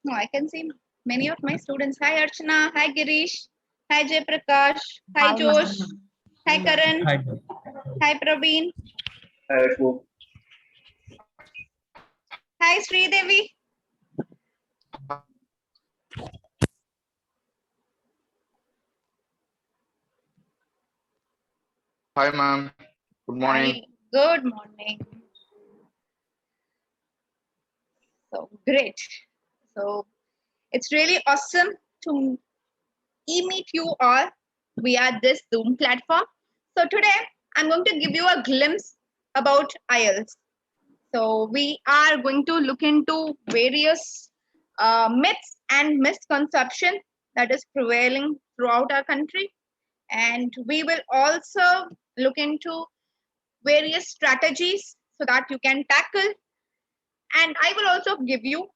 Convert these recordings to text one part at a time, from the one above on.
No, I can see many of my students. Hi Archana, hi Girish, hi Jay Prakash, hi Josh, hi Karan, Hi. hi Praveen, hi Sridevi. Hi, ma'am. Good morning. Hi, good morning. So great. So it's really awesome to meet you all via this Zoom platform. So today I'm going to give you a glimpse about IELTS. So we are going to look into various myths and misconceptions that is prevailing throughout our country. And we will also look into various strategies so that you can tackle. And I will also give you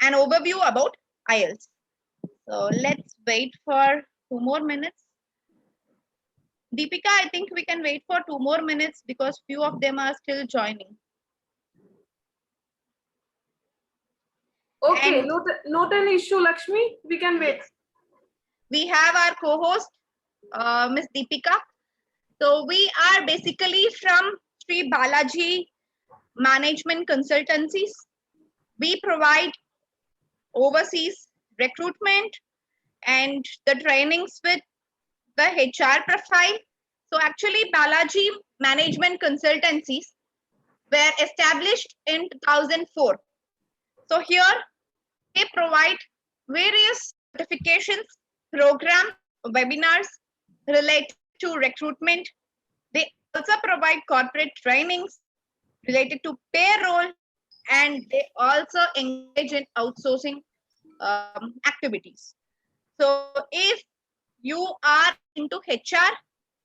an overview about IELTS. So let's wait for 2 more minutes. Deepika, I think we can wait for 2 more minutes because few of them are still joining. Okay, And not an issue, Lakshmi. We can wait. yes, we have our co-host, Miss Deepika. So we are basically from Sri Balaji Management Consultancies. We provide overseas recruitment and the trainings with the HR profile. So actually Balaji Management Consultancies were established in 2004. So here they provide various certifications, programs, webinars related to recruitment. They also provide corporate trainings related to payroll, and they also engage in outsourcing activities. So if you are into HR,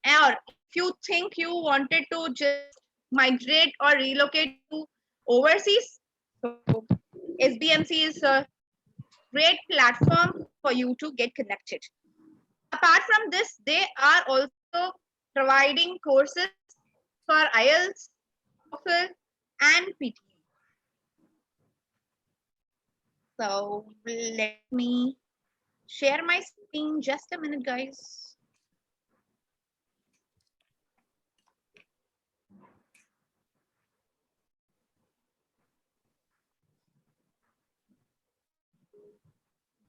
or if you think you wanted to just migrate or relocate to overseas, so SBMC is a great platform for you to get connected. Apart from this, they are also providing courses for IELTS, TOEFL, and PTE. So let me share my screen. Just a minute, guys.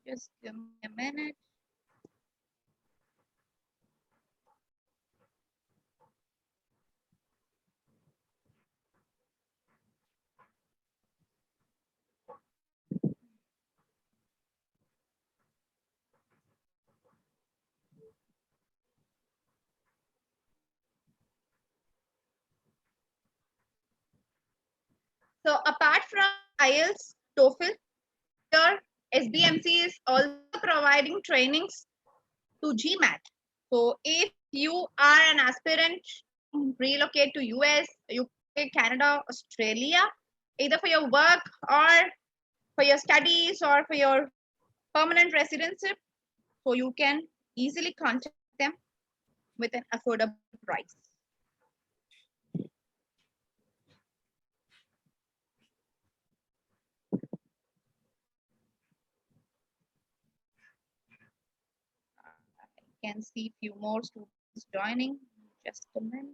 Just give me a minute. So apart from IELTS, TOEFL, here SBMC is also providing trainings to GMAT. So if you are an aspirant, relocate to US, UK, Canada, Australia, either for your work or for your studies or for your permanent residency, so you can easily contact them with an affordable price. I can see few more students joining. Just a minute.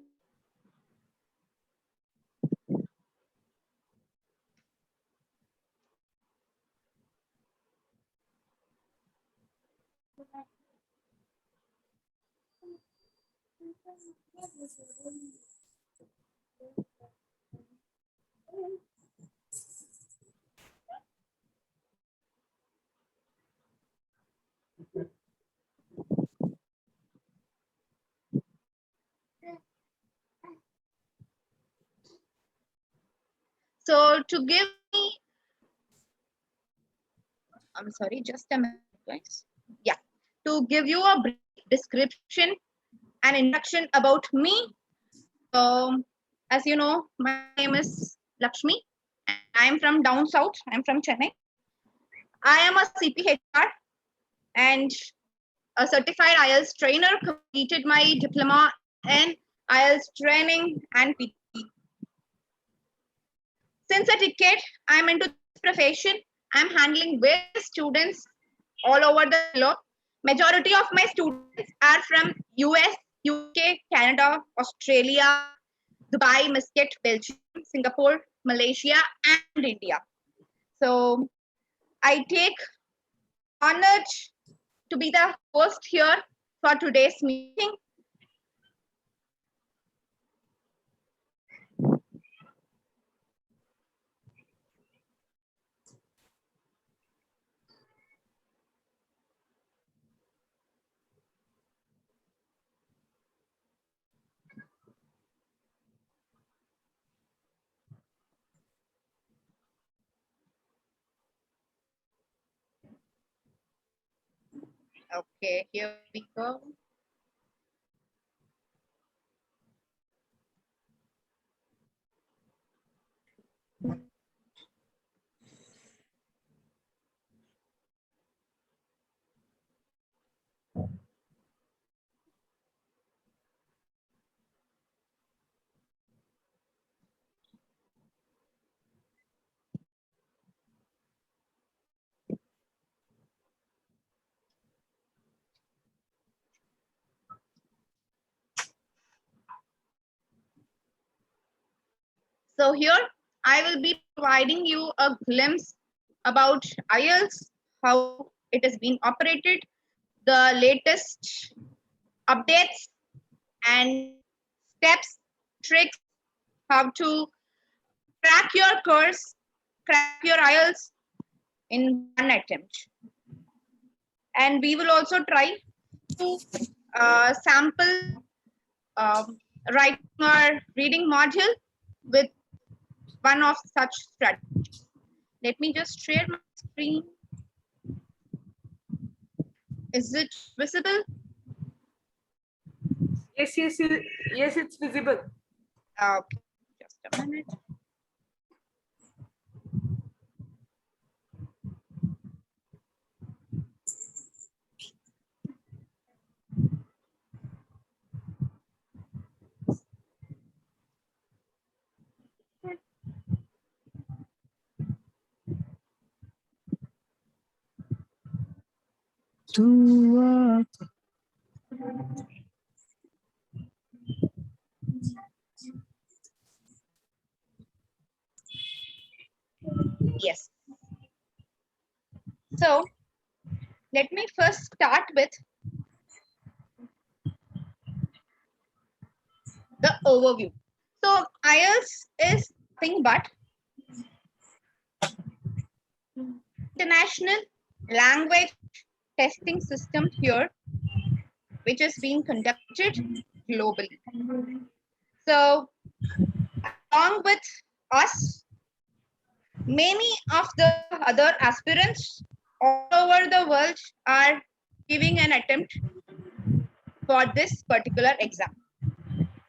So to give me, I'm sorry, just a minute, guys. Yeah, to give you a brief description and introduction about me. As you know, my name is Lakshmi. And I am from down south. I'm from Chennai. I am a CPHR and a certified IELTS trainer. Completed my diploma in IELTS training and PT. Since a decade, I'm into this profession I'm handling various students all over the globe. Majority of my students are from US, UK, Canada, Australia, Dubai, Muscat, Belgium, Singapore, Malaysia, and India. So I take honor to be the host here for today's meeting. Okay, here we go. So here I will be providing you a glimpse about IELTS, how it has been operated, the latest updates and steps, tricks, how to crack your course, crack your IELTS in one attempt. And we will also try to sample writing or reading module with one of such strategies. Let me just share my screen. Is it visible? Yes, yes, it's visible. Okay, just a minute. Yes. So let me first start with the overview. So IELTS is nothing but international language testing system here, which is being conducted globally. So along with us, many of the other aspirants all over the world are giving an attempt for this particular exam.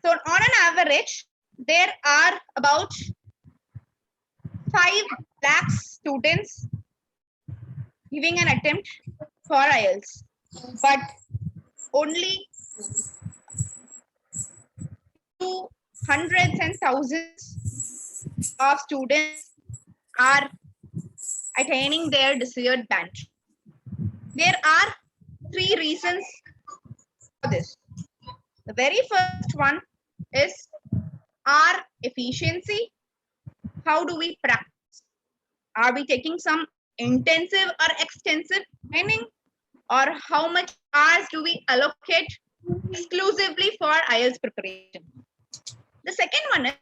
So on an average, there are about 5 lakh students giving an attempt for IELTS, but only two hundreds and thousands of students are attaining their desired band. There are 3 reasons for this. The very first one is our efficiency. How do we practice? Are we taking some intensive or extensive training? Or how much hours do we allocate exclusively for IELTS preparation? The second one is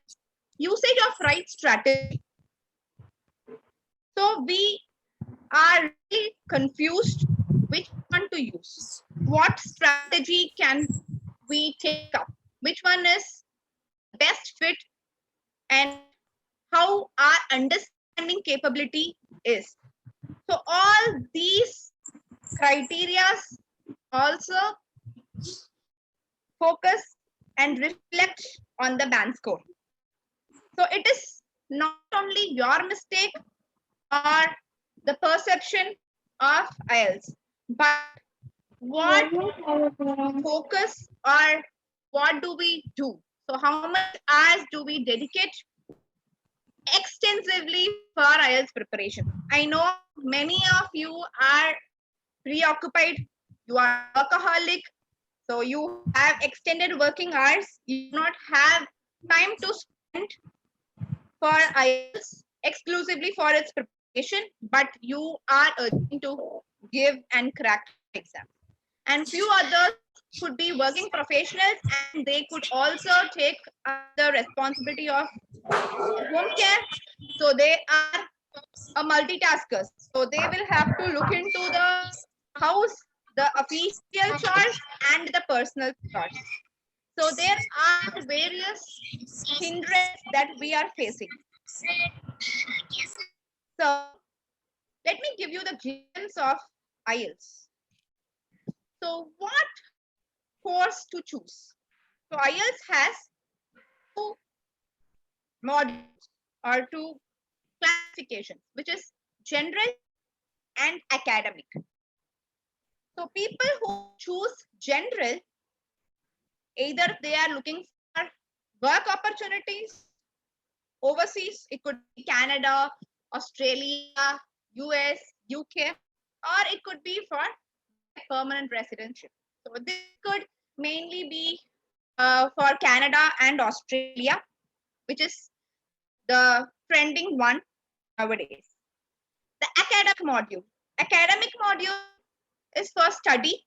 usage of right strategy. So we are really confused which one to use. What strategy can we take up? Which one is best fit and how our understanding capability is. So all these criteria also focus and reflect on the band score. So it is not only your mistake or the perception of IELTS, but what focus or what do we do? So how much hours do we dedicate extensively for IELTS preparation. I know many of you are preoccupied, you are workaholic, so you have extended working hours, you do not have time to spend for IELTS exclusively for its preparation, but you are urging to give and crack the exam. And few others could be working professionals and they could also take the responsibility of home care. So they are a multitaskers. So they will have to look into the house, the official chores and the personal chores. So there are various hindrances that we are facing. So let me give you the glimpse of IELTS. So what course to choose? So IELTS has two modules or two classifications, which is general and academic. So people who choose general, either they are looking for work opportunities overseas, it could be Canada, Australia, US, UK, or it could be for permanent residency. So this could mainly be for Canada and Australia, which is the trending one nowadays. The academic module. Academic module is for study.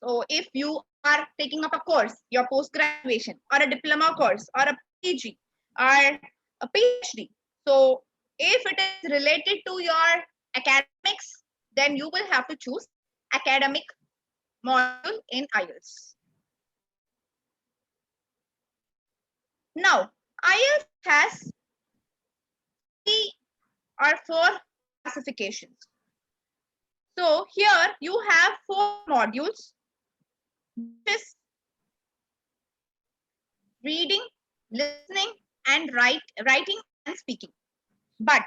So if you are taking up a course, your post-graduation or a diploma course or a PG or a PhD. So if it is related to your academics, then you will have to choose academic module in IELTS. Now, IELTS has 3 or 4 classifications. So here you have 4 modules, which is reading, listening, and writing and speaking. But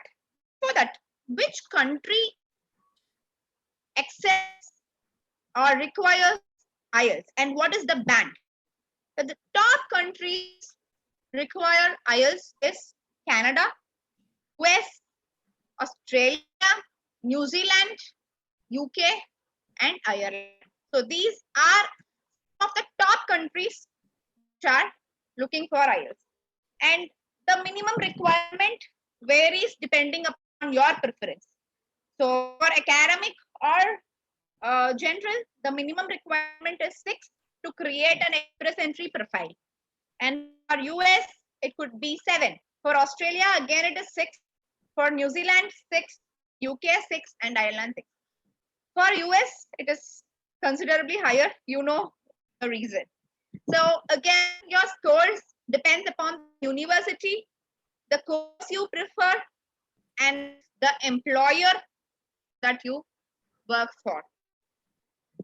for that, which country accepts or requires IELTS and what is the band? So the top countries require IELTS is Canada, US, Australia, New Zealand, UK, and Ireland. So these are some of the top countries which are looking for IELTS. And the minimum requirement varies depending upon your preference. So for academic or general, the minimum requirement is 6 to create an express entry profile. And for US, it could be 7. For Australia, again, it is 6. For New Zealand, 6. UK, 6. And Ireland, 6. For US, it is considerably higher. You know the reason. So again, your scores depends upon the university, the course you prefer, and the employer that you work for.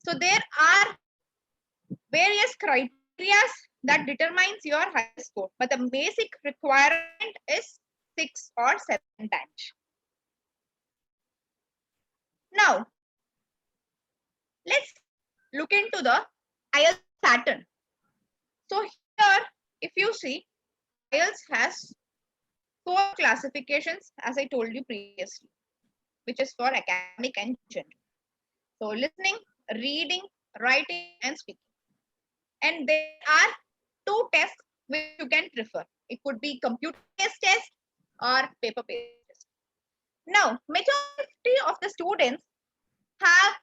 So there are various criteria that determines your highest score, but the basic requirement is 6 or 7 times. Now, let's look into the IELTS pattern. So here, if you see, IELTS has 4 classifications, as I told you previously, which is for academic and general. So listening, reading, writing, and speaking. And there are 2 tests which you can prefer. It could be computer-based test or paper-based test. Now, majority of the students have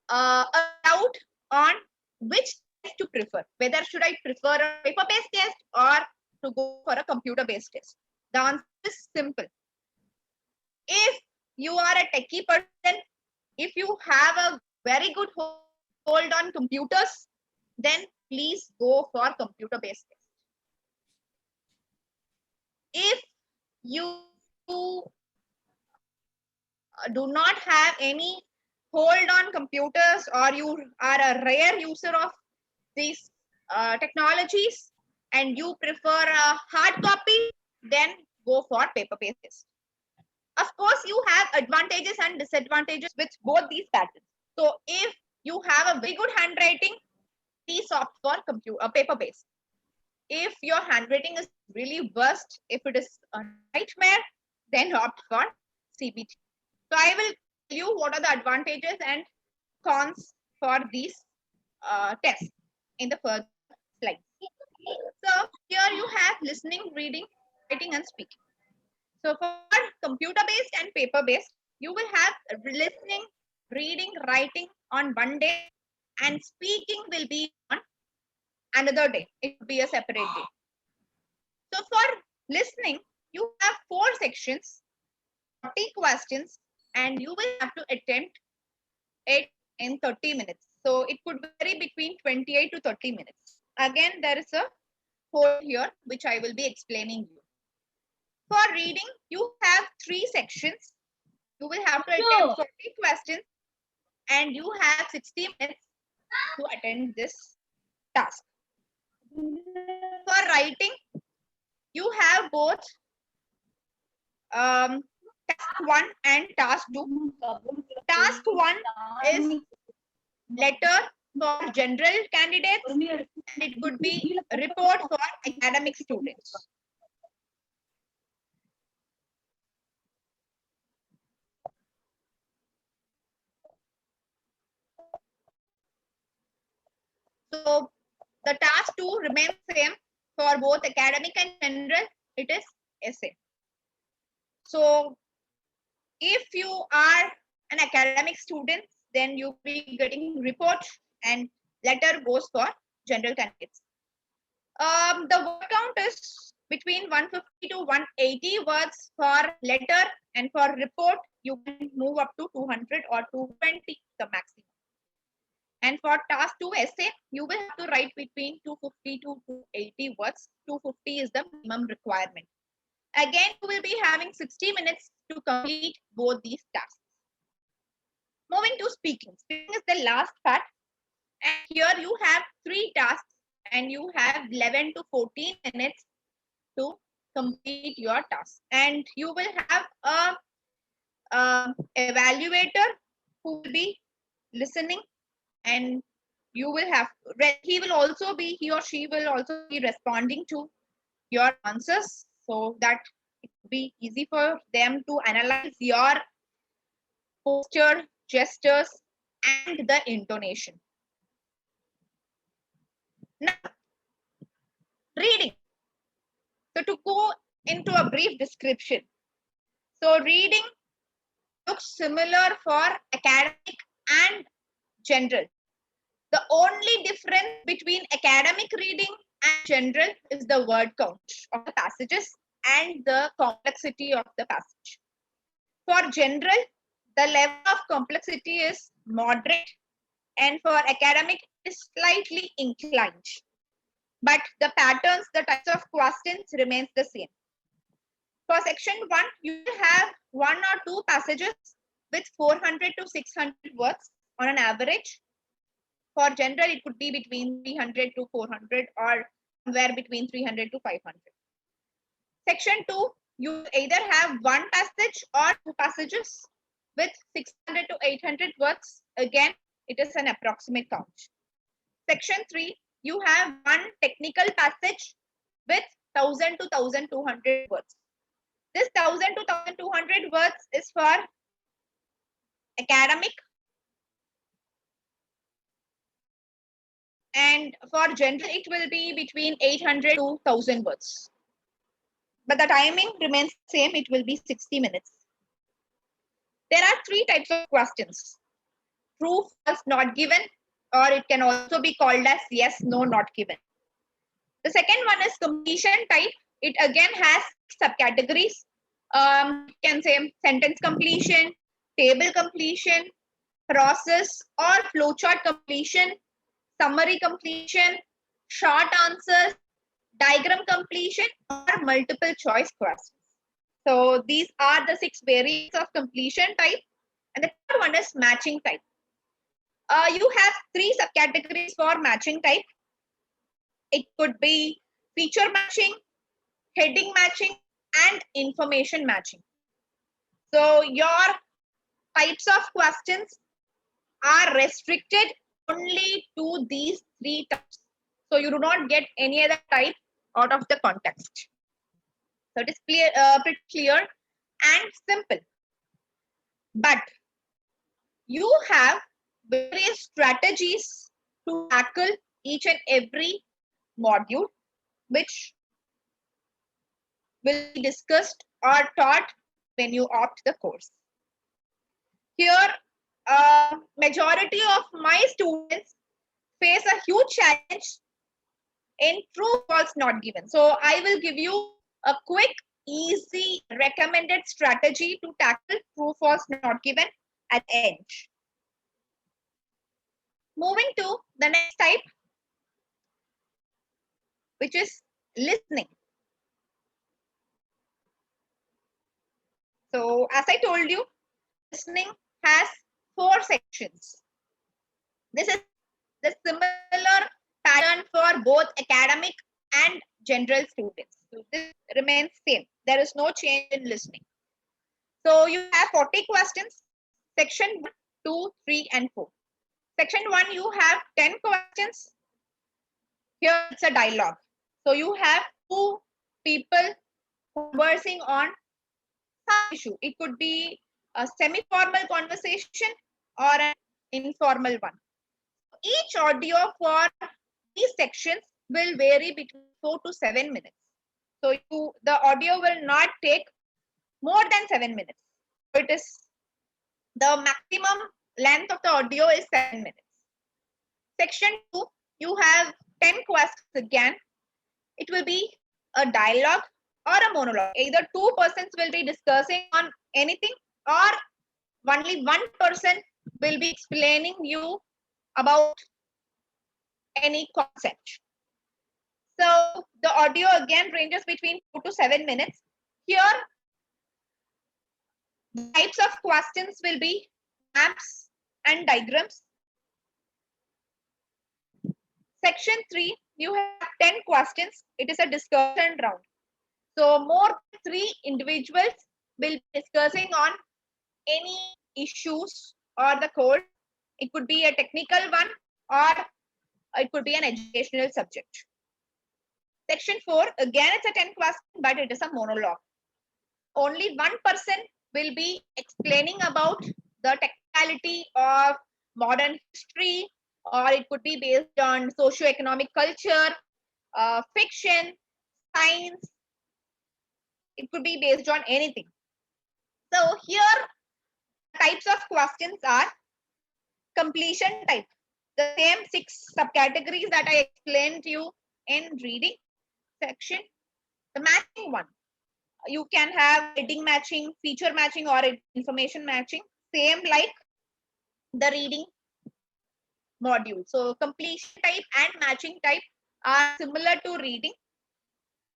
a doubt on which test to prefer. Whether should I prefer a paper-based test or to go for a computer-based test? The answer is simple. If you are a techie person, if you have a very good hold on computers, then please go for computer-based test. If you do not have any hold on computers or you are a rare user of these technologies and you prefer a hard copy, then go for paper-based test. Of course, you have advantages and disadvantages with both these patterns. So if you have a very good handwriting, please opt for paper-based. If your handwriting is really worst, if it is a nightmare, then opt for CBT. So I will tell you what are the advantages and cons for these tests in the first slide. So here you have listening, reading, writing, and speaking. So for computer-based and paper-based, you will have listening, reading, writing on one day, and speaking will be on another day. It will be a separate day. So for listening, you have 4 sections, 40 questions, and you will have to attempt it in 30 minutes. So it could vary between 28 to 30 minutes. Again, there is a code here, which I will be explaining you. For reading, you have 3 sections. You will have to attempt 40 questions and you have 60 minutes to attend this task. For writing, you have both task 1 and task 2. Task 1 is letter for general candidates and it could be a report for academic students. So the task 2 remains same for both academic and general. It is essay. So if you are an academic student, then you'll be getting report and letter goes for general candidates. The word count is between 150 to 180 words for letter, and for report you can move up to 200 or 220 the maximum. And for task 2 essay, you will have to write between 250 to 280 words. 250 is the minimum requirement. Again, you will be having 60 minutes to complete both these tasks. Moving to speaking. Speaking is the last part. And here you have 3 tasks and you have 11 to 14 minutes to complete your task. And you will have a evaluator who will be listening, and you will have, he or she will also be responding to your answers so that it will be easy for them to analyze your posture, gestures, and the intonation. Now, reading. So to go into a brief description. So reading looks similar for academic and general. The only difference between academic reading and general is the word count of the passages and the complexity of the passage. For general, the level of complexity is moderate, and for academic is slightly inclined. But the patterns, the types of questions remains the same. For section 1, you will have 1 or 2 passages with 400 to 600 words on an average. For general, it could be between 300 to 400 or somewhere between 300 to 500. Section 2, you either have 1 passage or 2 passages with 600 to 800 words. Again, it is an approximate count. Section 3, you have 1 technical passage with 1000 to 1200 words. This 1000 to 1200 words is for academic, and for general it will be between 800 to 1000 words. But the timing remains same, it will be 60 minutes. There are 3 types of questions. True, false, not given, or it can also be called as yes, no, not given. The second one is completion type. It again has subcategories. You can say sentence completion, table completion, process or flowchart completion, summary completion, short answers, diagram completion, or multiple choice questions. So these are the 6 variants of completion type. And the third one is matching type. You have 3 subcategories for matching type. It could be feature matching, heading matching, and information matching. So your types of questions are restricted only to these 3 types. So you do not get any other type out of the context. So it is pretty clear and simple. But you have various strategies to tackle each and every module, which will be discussed or taught when you opt the course. Here, majority of my students face a huge challenge in true false not given. So I will give you a quick, easy, recommended strategy to tackle true false not given at the end. Moving to the next type, which is listening. So as I told you, listening has 4 sections. This is the similar pattern for both academic and general students. So this remains same. There is no change in listening. So you have 40 questions, section 1, 2, 3, and 4. Section 1, you have 10 questions. Here it's a dialogue. So you have 2 people conversing on some issue. It could be a semi-formal conversation or an informal one. Each audio for these sections will vary between 4 to 7 minutes. So the audio will not take more than 7 minutes. So it is the maximum length of the audio is 7 minutes. Section 2, you have 10 questions again. It will be a dialogue or a monologue. Either 2 persons will be discussing on anything, or only 1 person will be explaining you about any concept. So the audio again ranges between 4 to 7 minutes. Here, the types of questions will be maps and diagrams. Section 3, you have 10 questions. It is a discussion round. So more than 3 individuals will be discussing on any issues or the code. It could be a technical one or it could be an educational subject. Section 4, again it's a 10 question, but it is a monologue. Only 1 person will be explaining about the technicality of modern history, or it could be based on socio-economic culture, fiction, science. It could be based on anything. So here, types of questions are completion type. The same 6 subcategories that I explained to you in reading section. The matching one. You can have heading matching, feature matching, or information matching. Same like the reading module. So completion type and matching type are similar to reading.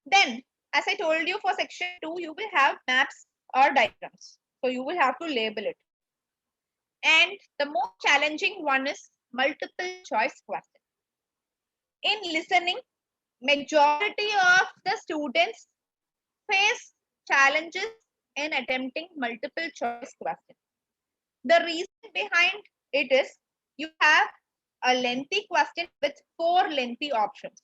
Then, as I told you, for section 2, you will have maps or diagrams. So you will have to label it. And the most challenging one is multiple choice question. In listening, majority of the students face challenges in attempting multiple choice questions. The reason behind it is you have a lengthy question with 4 lengthy options.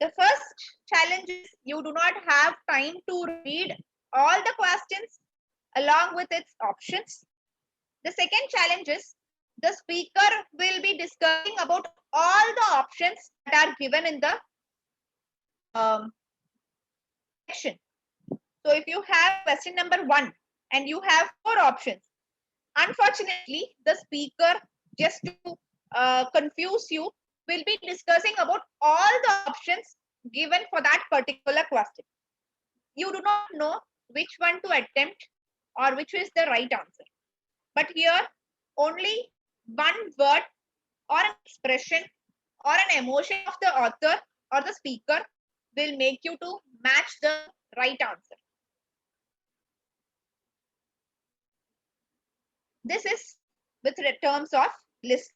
The first challenge is you do not have time to read all the questions along with its options. The second challenge is the speaker will be discussing about all the options that are given in the section. So if you have question number 1 and you have 4 options, unfortunately, the speaker, just to confuse you, will be discussing about all the options given for that particular question. You do not know which one to attempt or which is the right answer. But here, only one word or an expression or an emotion of the author or the speaker will make you to match the right answer. This is with terms of list.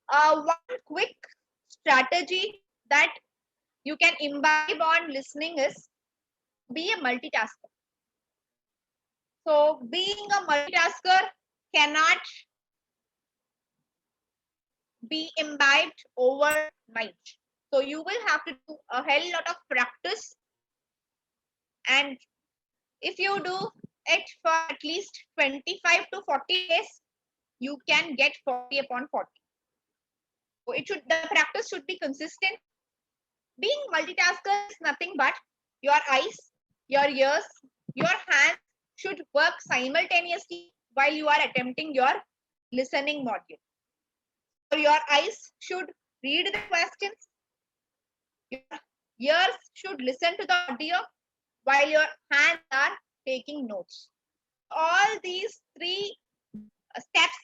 One quick strategy that you can imbibe on listening is be a multitasker. So being a multitasker cannot be imbibed overnight. So you will have to do a hell lot of practice And if you do it for at least 25 to 40 days, you can get 40 upon 40. So the practice should be consistent. Being multitasker is nothing but your eyes, your ears, your hands should work simultaneously while you are attempting your listening module. So your eyes should read the questions, your ears should listen to the audio while your hands are taking notes. All these three steps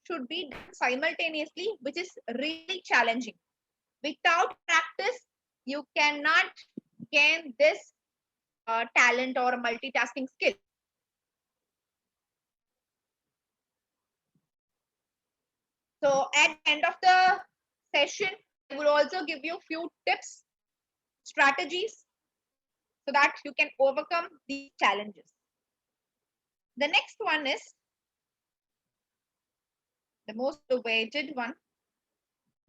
should be done simultaneously, which is really challenging. Without practice, you cannot gain this talent or multitasking skill. So at the end of the session, I will also give you a few tips, strategies, so that you can overcome these challenges. The next one is the most awaited one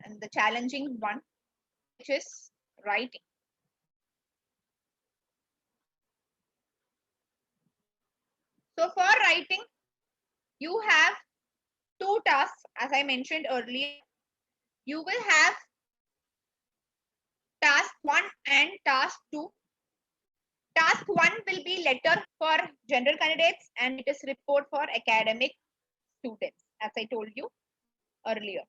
and the challenging one, which is writing. So for writing, you have two tasks, as I mentioned earlier. You will have task 1 and task 2. Task 1 will be letter for general candidates and it is report for academic students, as I told you earlier.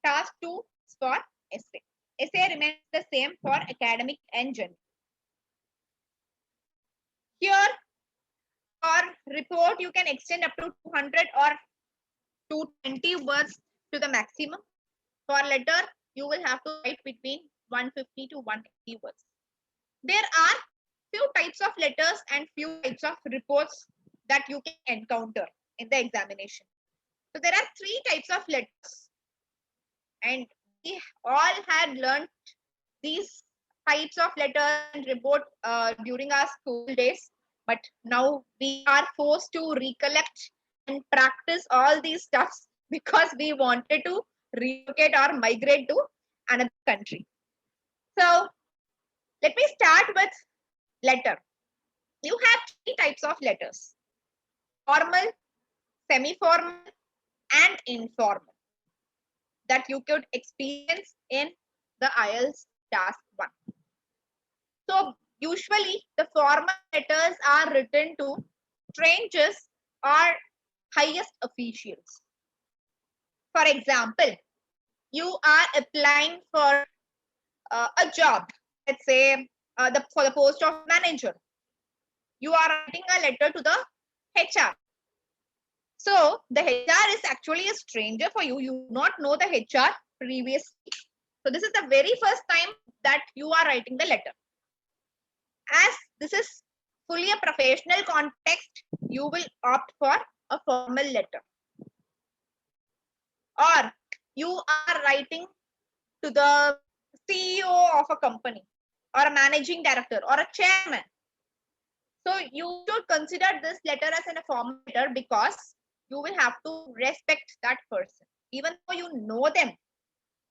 Task 2 is for essay. Essay remains the same for academic and general. Here, for report, you can extend up to 200 or 220 words to the maximum. For letter, you will have to write between 150 to 180 words. There are few types of letters and few types of reports that you can encounter in the examination. So there are three types of letters, and we all had learned these types of letters and report during our school days, but now we are forced to recollect and practice all these stuffs because we wanted to relocate or migrate to another country. So let me start with letter. You have three types of letters: formal, semi-formal, and informal, that you could experience in the IELTS task 1. So usually the formal letters are written to strangers or highest officials. For example, you are applying for a job, let's say for the post of manager. You are writing a letter to the HR. So the HR is actually a stranger for you. You do not know the HR previously. So this is the very first time that you are writing the letter. As this is fully a professional context, you will opt for a formal letter. Or you are writing to the CEO of a company or a managing director or a chairman. So you should consider this letter as a formal letter because you will have to respect that person. Even though you know them,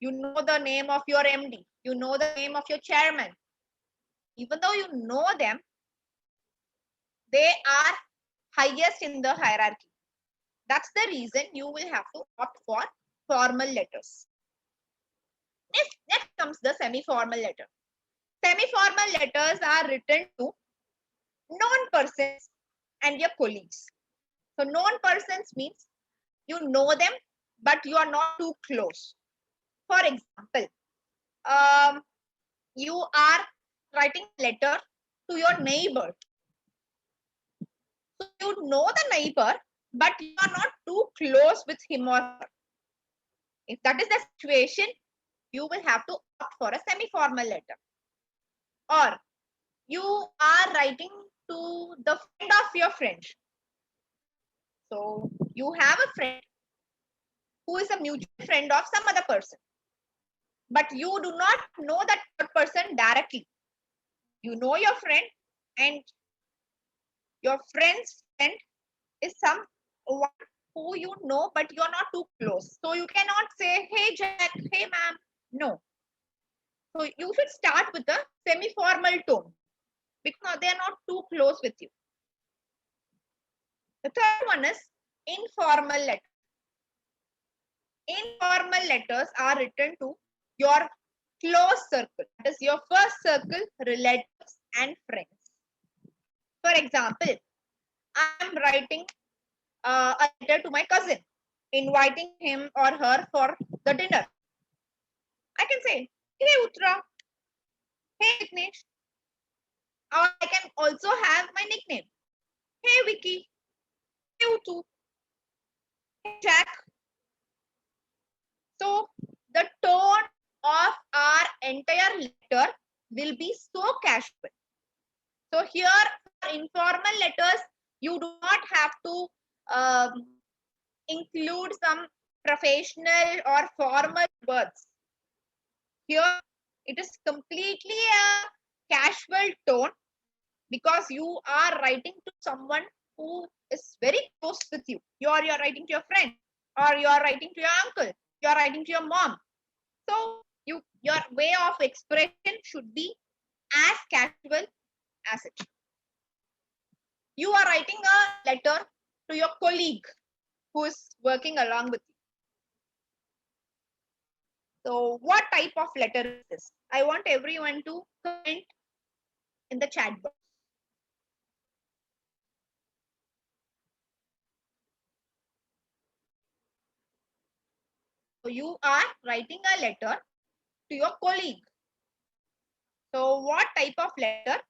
you know the name of your MD, you know the name of your chairman. Even though you know them, they are highest in the hierarchy. That's the reason you will have to opt for formal letters. Next comes the semi-formal letter. Semi-formal letters are written to known persons and your colleagues. So known persons means you know them, but you are not too close. For example, you are writing a letter to your neighbor. So you know the neighbor, but you are not too close with him or her. If that is the situation, you will have to opt for a semi-formal letter. Or you are writing to the friend of your friend. So you have a friend who is a mutual friend of some other person, but you do not know that person directly. You know your friend, and your friend's friend is someone who you know, but you are not too close. So you cannot say, hey Jack, hey ma'am. No. So you should start with a semi-formal tone. because they are not too close with you. The third one is informal letter. Informal letters are written to your close circle. That is your first circle, relatives and friends. For example, I am writing a letter to my cousin, inviting him or her for the dinner. I can say, hey Uttara, hey Vignesh. Or I can also have my nickname. Hey Vicky, hey Uttu, hey Jack. So the tone of our entire letter will be so casual. So here, for informal letters, you do not have to include some professional or formal words. Here, it is completely a casual tone because you are writing to someone who is very close with you. You're writing to your friend, or you're writing to your uncle, you're writing to your mom. So your way of expression should be as casual as it. You are writing a letter to your colleague who is working along with you. So what type of letter is this? I want everyone to comment in the chat box. So you are writing a letter to your colleague. So what type of letter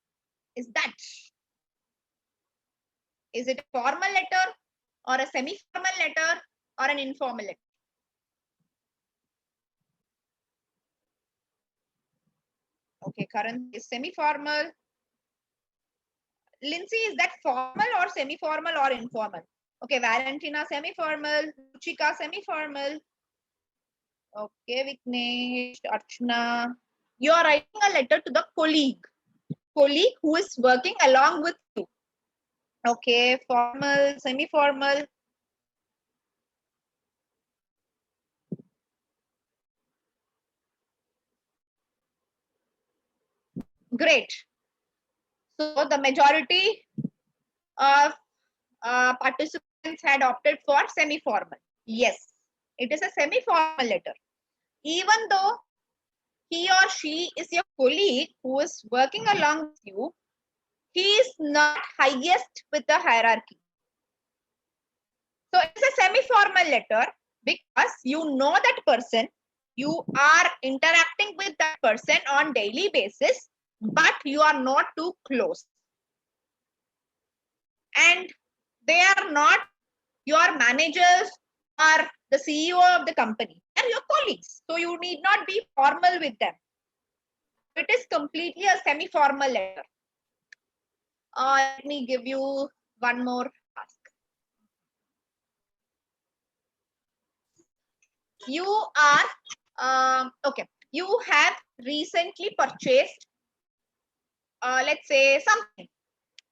is that? Is it a formal letter or a semi-formal letter or an informal letter? Okay, Karan is semi-formal. Lindsay, is that formal or semi-formal or informal? Okay, Valentina semi-formal, Ruchika semi-formal. Okay, Vignesh, Archana. You are writing a letter to the colleague who is working along with you. Okay, formal, semi-formal. Great. So the majority of participants had opted for semi-formal. Yes, it is a semi-formal letter. Even though he or she is your colleague who is working along with you, he is not highest with the hierarchy. So it's a semi-formal letter because you know that person, you are interacting with that person on daily basis, but you are not too close. And they are not your managers or the CEO of the company. They are your colleagues. So you need not be formal with them. It is completely a semi-formal letter. Let me give you one more task. You are, okay, you have recently purchased, let's say something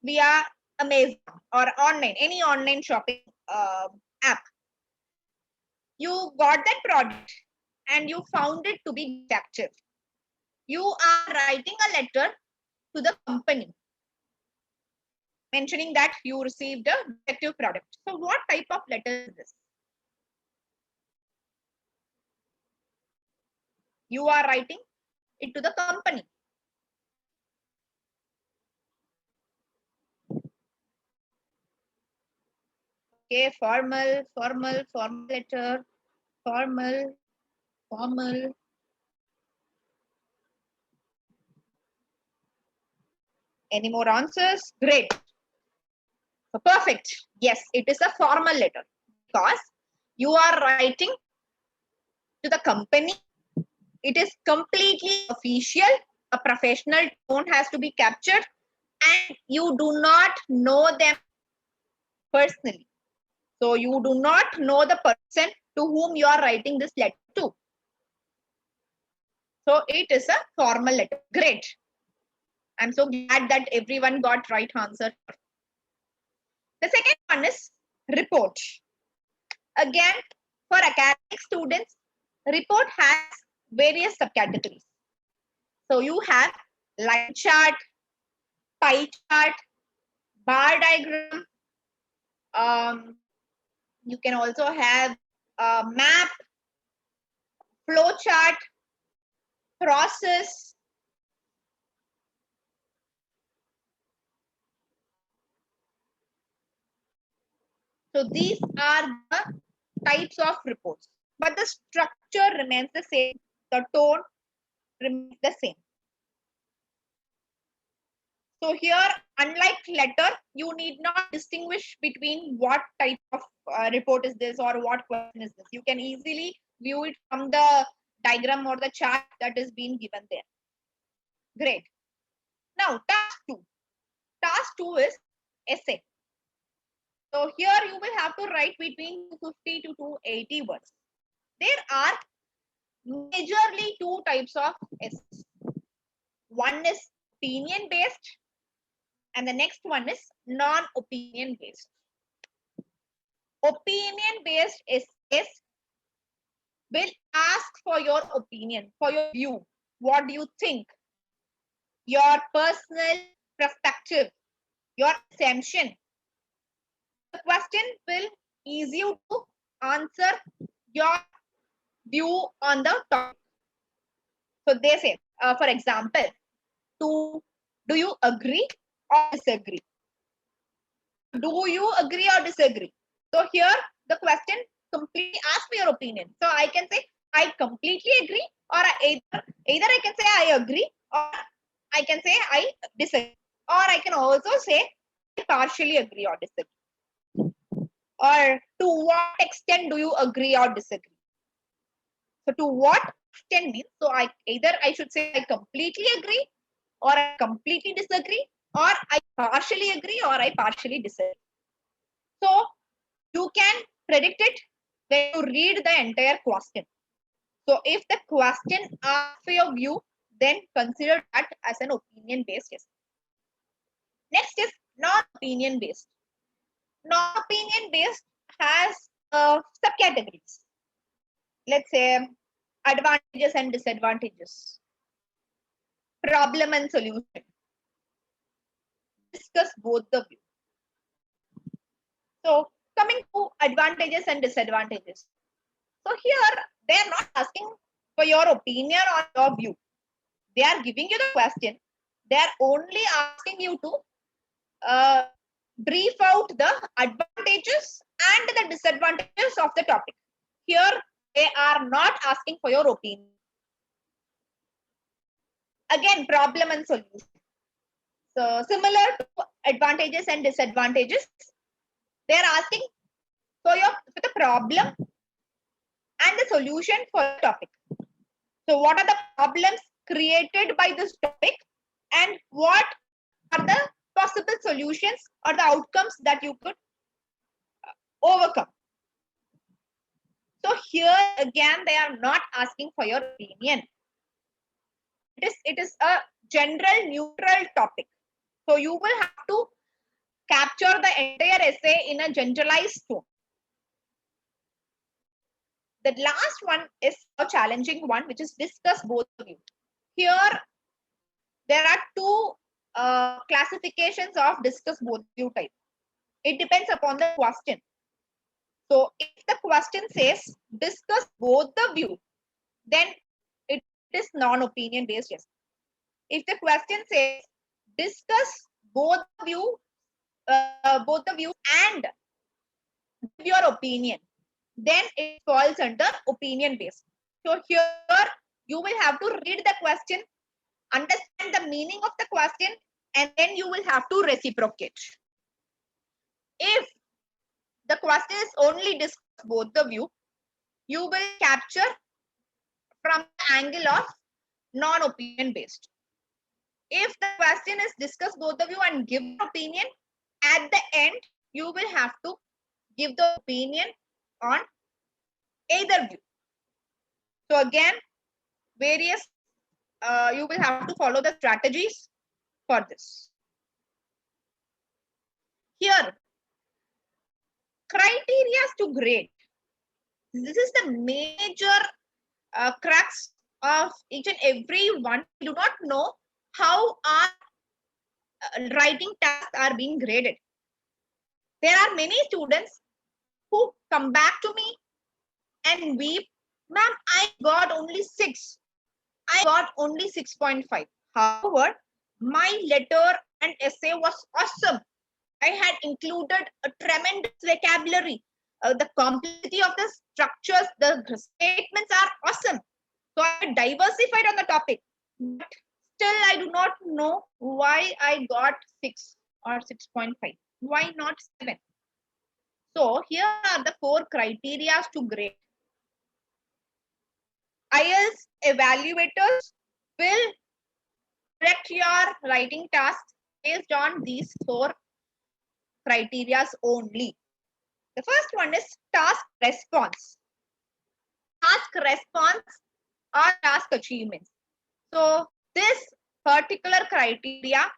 via Amazon or online, any online shopping app. You got that product and you found it to be defective. You are writing a letter to the company mentioning that you received a defective product. So what type of letter is this? You are writing it to the company. Okay, formal letter, formal. Any more answers? Great. So perfect. Yes, it is a formal letter because you are writing to the company. It is completely official. A professional tone has to be captured, and you do not know them personally. So you do not know the person to whom you are writing this letter to. So it is a formal letter. Great. I'm so glad that everyone got right answer. The second one is report. Again, for academic students, report has various subcategories. So you have line chart, pie chart, bar diagram. You can also have a map, flow chart, process. So these are the types of reports, but the structure remains the same. The tone remains the same. So here, unlike letter, you need not distinguish between what type of report is this or what question is this. You can easily view it from the diagram or the chart that is being given there. Great. Now, task 2. Task 2 is essay. So here you will have to write between 250 to 280 words. There are majorly two types of essays. One is opinion based and the next one is non-opinion based. Opinion based essays will ask for your opinion, for your view. What do you think? Your personal perspective, your assumption. The question will ease you to answer your view on the topic. So they say, for example, do you agree or disagree? Do you agree or disagree? So here the question completely asks for your opinion. So I can say I completely agree, or either I can say I agree, or I can say I disagree, or I can also say I partially agree or disagree. Or to what extent do you agree or disagree? So to what extent means, so I should say I completely agree, or I completely disagree, or I partially agree, or I partially disagree. So you can predict it when you read the entire question. So if the question asks for your view, then consider that as an opinion based essay. Next is non-opinion based. Non-opinion based has subcategories. Let's say advantages and disadvantages, problem and solution. Discuss both the view. So coming to advantages and disadvantages. So here they are not asking for your opinion or your view. They are giving you the question. They are only asking you to brief out the advantages and the disadvantages of the topic. Here they are not asking for your opinion. Again, problem and solution. So similar to advantages and disadvantages, they are asking for the problem and the solution for the topic. So what are the problems created by this topic, and what are the possible solutions or the outcomes that you could overcome? So here again, they are not asking for your opinion. It is a general neutral topic. So you will have to capture the entire essay in a generalized tone. The last one is a challenging one, which is discuss both of you. Here, there are two classifications of discuss both view type. It depends upon the question. So if the question says discuss both the view, then it is non-opinion based essay. If the question says discuss both the views and give your opinion, then it falls under opinion based. So here you will have to read the question, understand the meaning of the question, and then you will have to reciprocate. If the question is only discuss both the view, you will capture from the angle of non-opinion based. If the question is discuss both the view and give opinion, at the end you will have to give the opinion on either view. So again, various you will have to follow the strategies for this. Here, criteria to grade. This is the major crux of each and every one. We do not know how our writing tasks are being graded. There are many students who come back to me and weep, ma'am, I got only 6. I got only 6.5. However, my letter and essay was awesome. I had included a tremendous vocabulary. The complexity of the structures, the statements are awesome. So I diversified on the topic. But still, I do not know why I got 6 or 6.5. Why not 7? So here are the 4 criteria to grade. IELTS evaluators will correct your writing tasks based on these 4 criteria only. The first one is task response. Task response or task achievements. So this particular criteria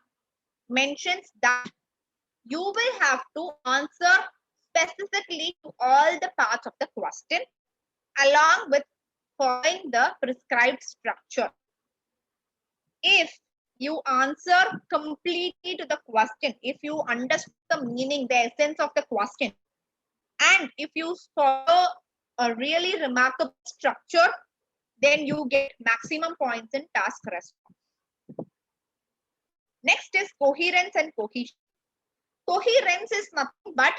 mentions that you will have to answer specifically to all the parts of the question along with following the prescribed structure. If you answer completely to the question, if you understand the meaning, the essence of the question, and if you follow a really remarkable structure, then you get maximum points in task response. Next is coherence and cohesion. Coherence is nothing but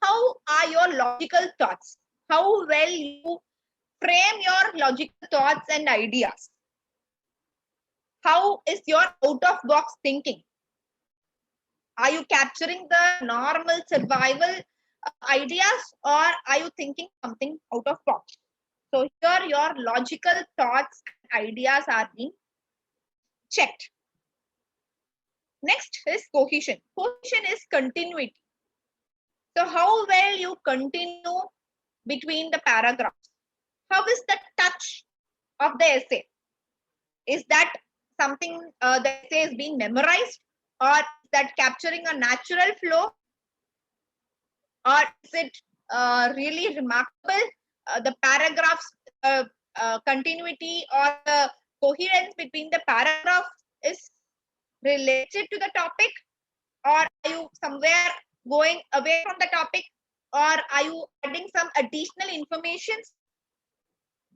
how are your logical thoughts? How well you frame your logical thoughts and ideas? How is your out-of-box thinking? Are you capturing the normal survival ideas or are you thinking something out of box? So here your logical thoughts and ideas are being checked. Next is cohesion. Cohesion is continuity. So how well you continue between the paragraphs? How is the touch of the essay? Is that something the essay is being memorized, or is that capturing a natural flow, or is it really remarkable? The paragraphs continuity or the coherence between the paragraphs is related to the topic, or are you somewhere going away from the topic, or are you adding some additional information?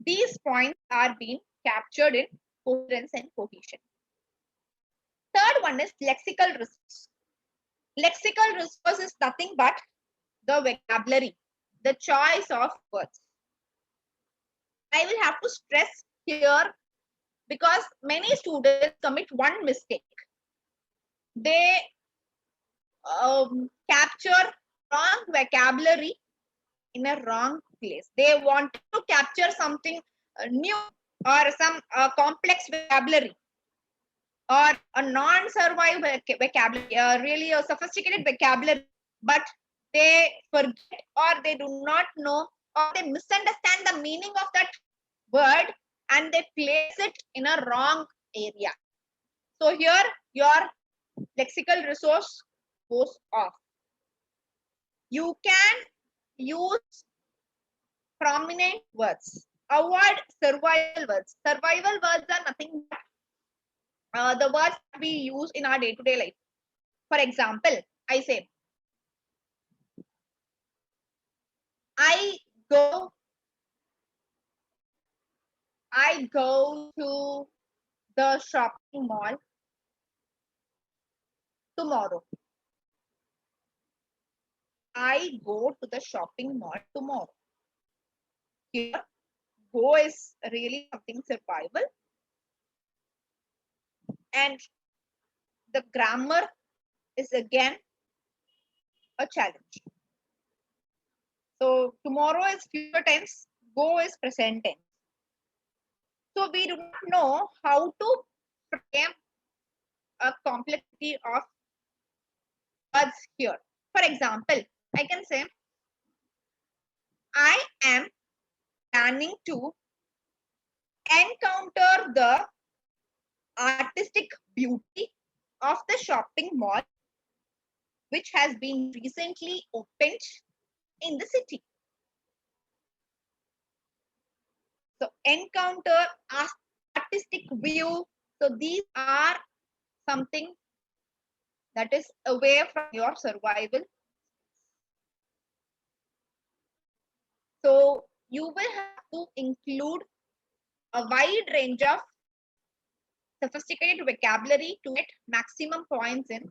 These points are being captured in coherence and cohesion. Third one is lexical resource. Lexical resource is nothing but the vocabulary, the choice of words. I will have to stress here because many students commit one mistake. They capture wrong vocabulary in a wrong place. They want to capture something new or some complex vocabulary or a non-survival vocabulary, really a sophisticated vocabulary, but they forget or they do not know or they misunderstand the meaning of that word and they place it in a wrong area. So here your lexical resource goes off. You can use prominent words. Avoid survival words. Survival words are nothing but the words that we use in our day-to-day life. For example, I say, I go to the shopping mall tomorrow. I go to the shopping mall tomorrow. Here, go is really something survival. And the grammar is again a challenge. So tomorrow is future tense, go is present tense. So we do not know how to frame a complexity of words here. For example, I can say, I am planning to encounter the artistic beauty of the shopping mall, which has been recently opened in the city. So encounter, artistic view. So these are something that is away from your survival. So you will have to include a wide range of sophisticated vocabulary to get maximum points in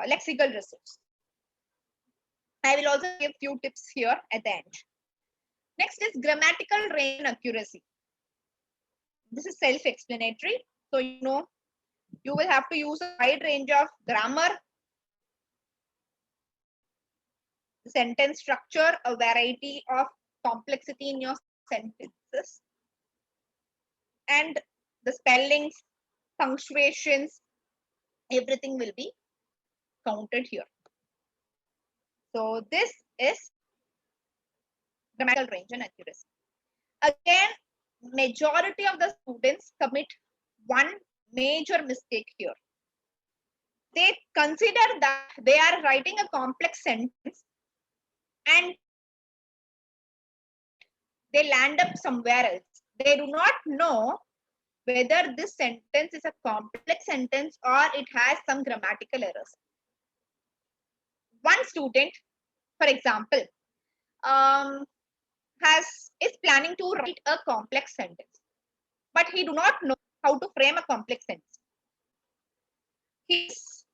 lexical resource. I will also give few tips here at the end. Next is grammatical range and accuracy. This is self-explanatory. So you know you will have to use a wide range of grammar, sentence structure, a variety of complexity in your sentences, and the spellings, punctuations, everything will be counted here. So this is grammatical range and accuracy. Again, majority of the students commit one major mistake here. They consider that they are writing a complex sentence and they land up somewhere else. They do not know whether this sentence is a complex sentence or it has some grammatical errors. One student, for example, is planning to write a complex sentence, but he do not know how to frame a complex sentence. He's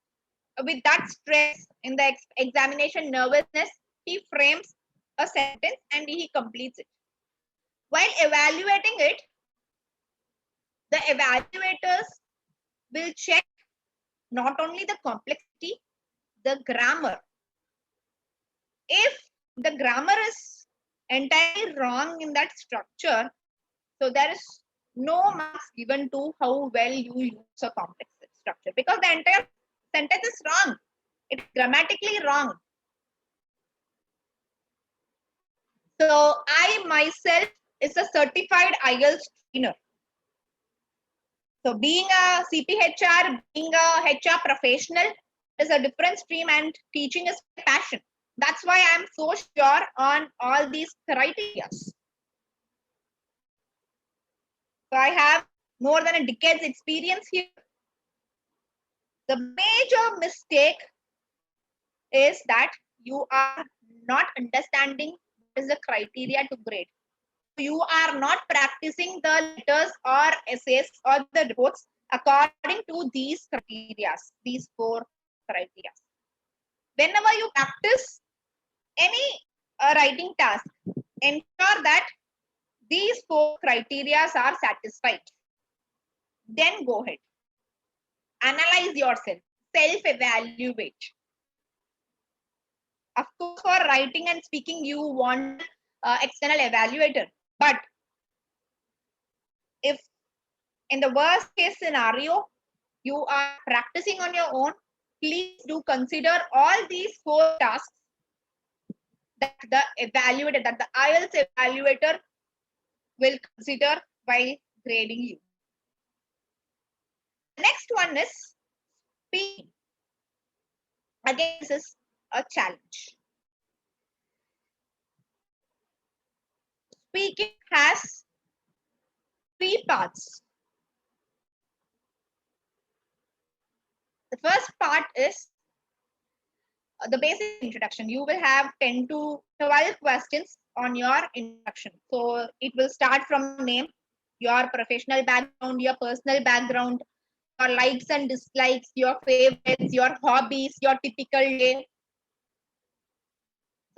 with that stress in the examination nervousness, he frames a sentence and he completes it. While evaluating it, the evaluators will check not only the complexity, the grammar. If the grammar is entirely wrong in that structure, so there is no marks given to how well you use a complex structure, because the entire sentence is wrong. It's grammatically wrong. So I myself is a certified IELTS trainer. So being a CPHR, being a HR professional is a different stream, and teaching is my passion. That's why I'm so sure on all these criteria. So I have more than a decade's experience here. The major mistake is that you are not understanding what is the criteria to grade. You are not practicing the letters or essays or the reports according to these criteria, these 4 criteria. Whenever you practice any writing task, ensure that these 4 criteria are satisfied. Then go ahead. Analyze yourself, self-evaluate. Of course, for writing and speaking, you want external evaluator. But if in the worst case scenario, you are practicing on your own, please do consider all these 4 tasks that the evaluator, that the IELTS evaluator will consider while grading you. The next one is speaking. Again, this is a challenge. Speaking has 3 parts. The first part is the basic introduction. You will have 10 to 12 questions on your introduction. So it will start from name, your professional background, your personal background, your likes and dislikes, your favorites, your hobbies, your typical day.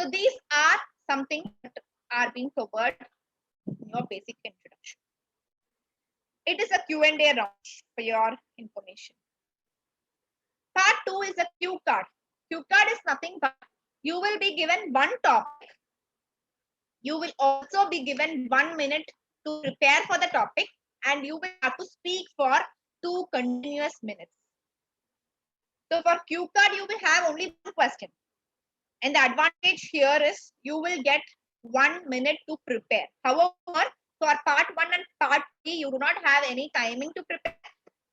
So these are something that are being covered in your basic introduction. It is a Q&A round for your information. Part 2 is a cue card. Cue card is nothing but you will be given one topic. You will also be given 1 minute to prepare for the topic, and you will have to speak for 2 continuous minutes. So for cue card, you will have only 1 question. And the advantage here is you will get 1 minute to prepare. However, for part 1 and part 3, you do not have any timing to prepare.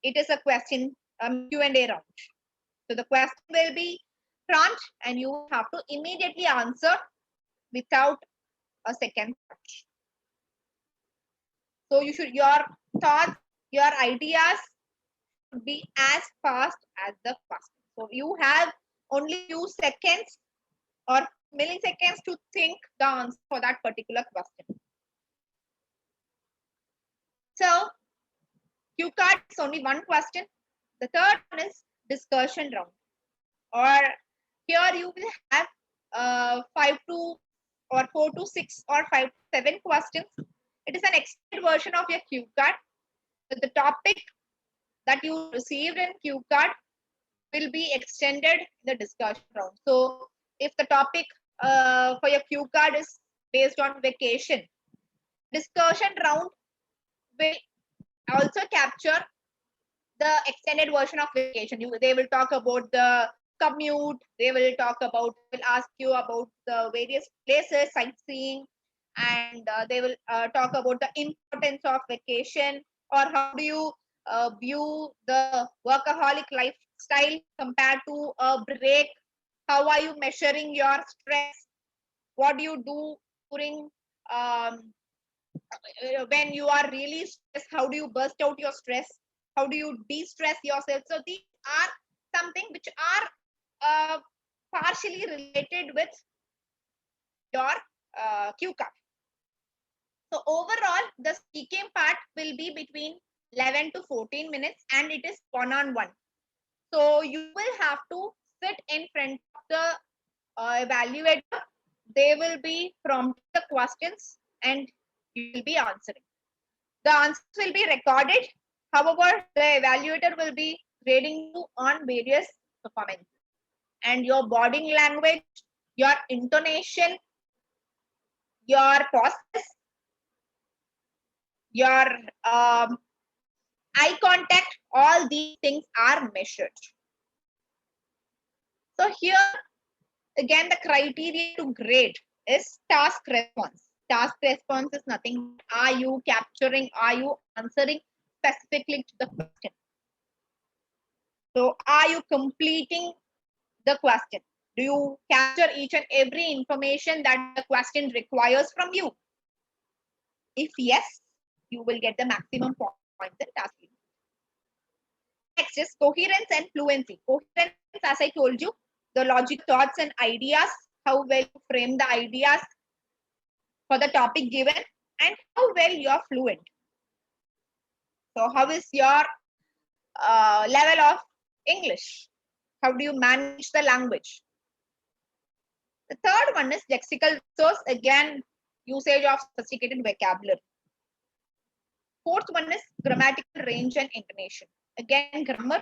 It is a question Q&A round. So the question will be prompt and you have to immediately answer without a second thought. So your thoughts, your ideas should be as fast as the questions. So you have only few seconds or milliseconds to think the answer for that particular question. So cue card is only one question. The third one is discussion round. Or here you will have 5 to or 4 to 6 or 5 to 7 questions. It is an extended version of your cue card. The topic that you received in cue card will be extended in the discussion round. So if the topic for your cue card is based on vacation, discussion round will also capture the extended version of vacation. They will talk about the commute. They will ask you about the various places, sightseeing, and they will talk about the importance of vacation, or how do you view the workaholic lifestyle compared to a break. How are you measuring your stress? What do you do during when you are really stressed? How do you burst out your stress? How do you de-stress yourself? So these are something which are partially related with your cue card. So overall, the speaking part will be between 11 to 14 minutes, and it is one-on-one. So you will have to sit in front of the evaluator. They will be prompting the questions and you will be answering. The answers will be recorded. However, the evaluator will be grading you on various performances. And your body language, your intonation, your process, your eye contact, all these things are measured. So here, again, the criteria to grade is task response. Task response is nothing. Are you capturing? Are you answering specifically to the question? So are you completing the question? Do you capture each and every information that the question requires from you? If yes, you will get the maximum points in task. Next is coherence and fluency. Coherence, as I told you, the logic, thoughts, and ideas, how well you frame the ideas for the topic given, and how well you are fluent. So how is your level of English? How do you manage the language? The third one is lexical resource, again, usage of sophisticated vocabulary. Fourth one is grammatical range and intonation. Again, grammar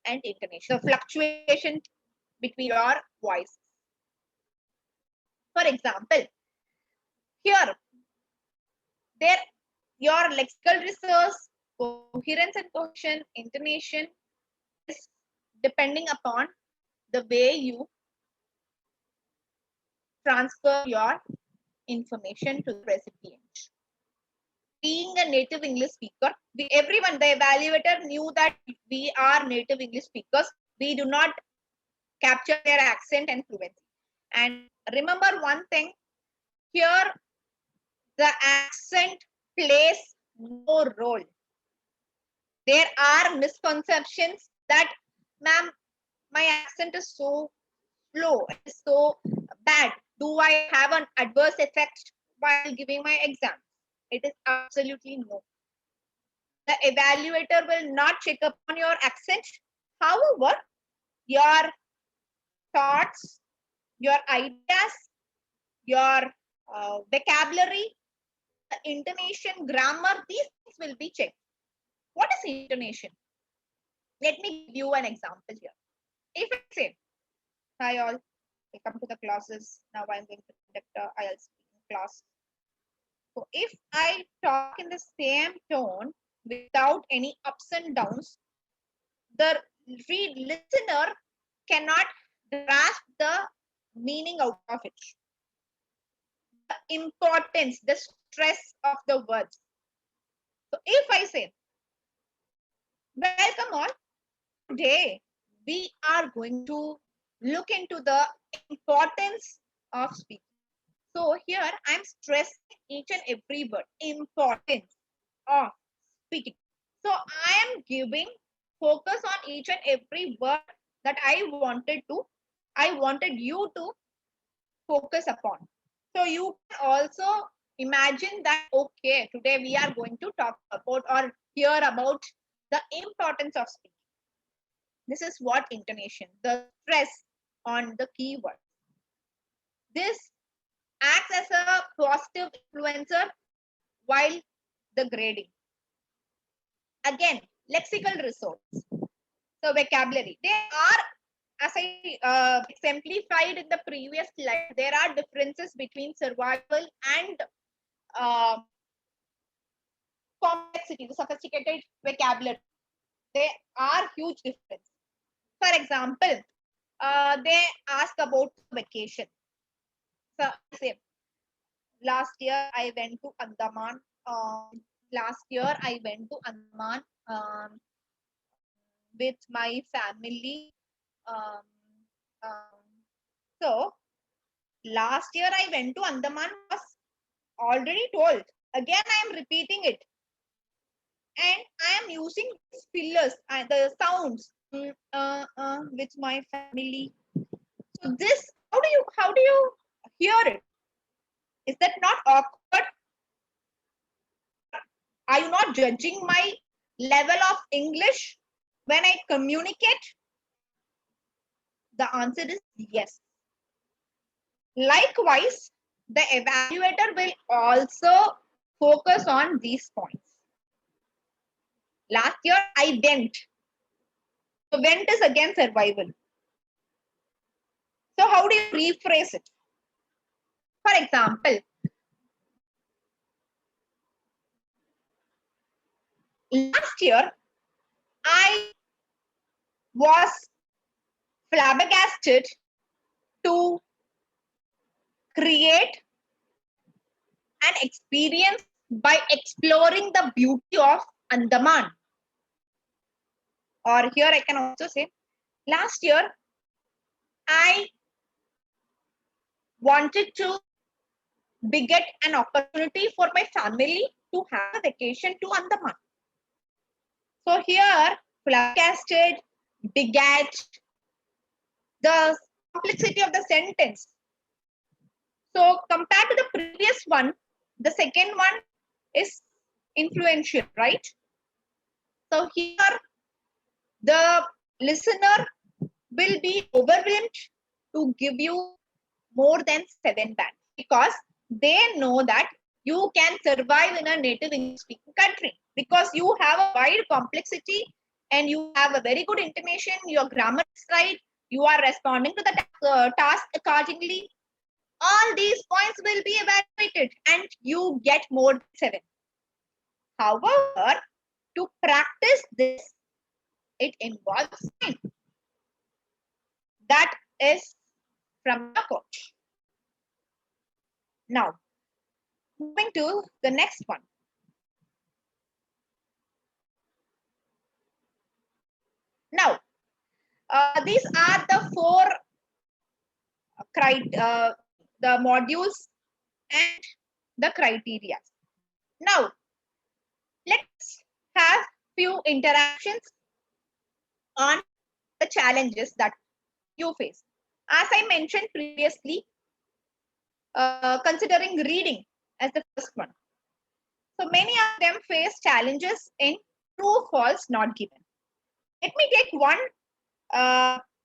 and intonation. The fluctuation between your voices. For example, here, your lexical resource, coherence and cohesion, intonation is depending upon the way you transfer your information to the recipient. Being a native English speaker, everyone, the evaluator knew that we are native English speakers. We do not capture their accent and fluency. And remember one thing, here the accent plays no role. There are misconceptions that, ma'am, my accent is so slow, it's so bad. Do I have an adverse effect while giving my exam? It is absolutely no. The evaluator will not check upon your accent. However, your thoughts, your ideas, your vocabulary, the intonation, grammar, these things will be checked. What is intonation? Let me give you an example here. If I say, hi all, welcome to the classes. Now I'm going to conduct a IELTS speaking class. So if I talk in the same tone without any ups and downs, the listener cannot grasp the meaning out of it. The importance, the stress of the words. So if I say, welcome all, today we are going to look into the importance of speaking. So here I'm stressing each and every word, importance of speaking. So I am giving focus on each and every word that I wanted you to focus upon. So you can also imagine that, okay, today we are going to talk about or hear about the importance of speaking. This is what intonation, the stress on the keyword. This acts as a positive influencer while the grading. Again, lexical resource. So vocabulary. There are, as I exemplified in the previous slide, there are differences between survival and complexity, the sophisticated vocabulary. There are huge differences. For example, they ask about vacation. So I say, last year I went to Andaman. Last year I went to Andaman with my family. Um, um, so last year I went to Andaman was already told. Again, I am repeating it, and I am using fillers and the sounds with my family. So this, how do you hear it? Is that not awkward? Are you not judging my level of English when I communicate? The answer is yes. Likewise, the evaluator will also focus on these points. Last year, I went. So went is again survival. So how do you rephrase it? For example, last year, I was flabbergasted to create an experience by exploring the beauty of Andaman. Or here I can also say, last year, I wanted to beget an opportunity for my family to have a vacation to Andaman. So here, flabbergasted, begat, the complexity of the sentence. So compared to the previous one, the second one is influential, right? So here, the listener will be overwhelmed to give you more than 7 bands because they know that you can survive in a native English speaking country because you have a wide complexity and you have a very good intonation, your grammar is right, you are responding to the task accordingly. All these points will be evaluated and you get more than 7. However, to practice this, it involves time. That is from the coach. Now, moving to the next one. Now, these are the 4 the modules and the criteria. Now, let's have few interactions on the challenges that you face. As I mentioned previously, considering reading as the first one. So many of them face challenges in true, false, not given. Let me take one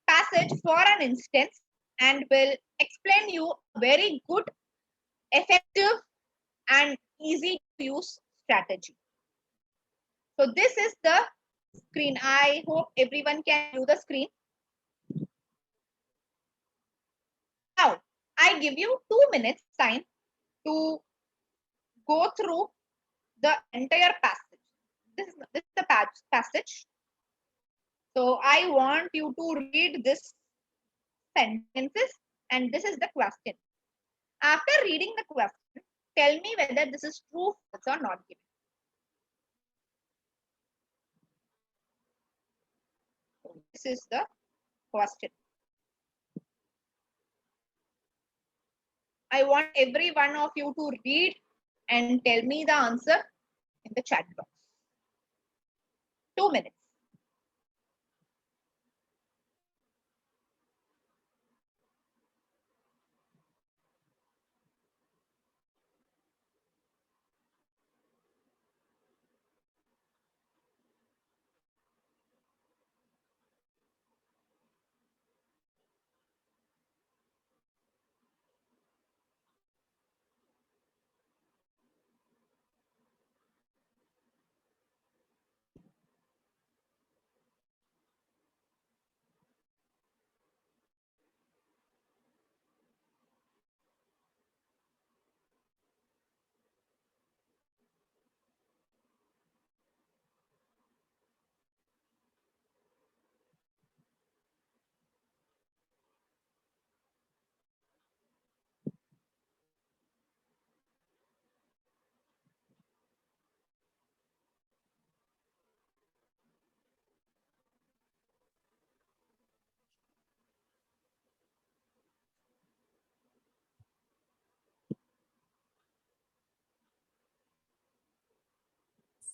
passage for an instance and will explain you a very good, effective, and easy to use strategy. So this is the screen. I hope everyone can view the screen. Now, I give you 2 minutes time to go through the entire passage. This is the passage. So I want you to read this sentences and this is the question. After reading the question, tell me whether this is true, false, or not given. So this is the question. I want every one of you to read and tell me the answer in the chat box. 2 minutes.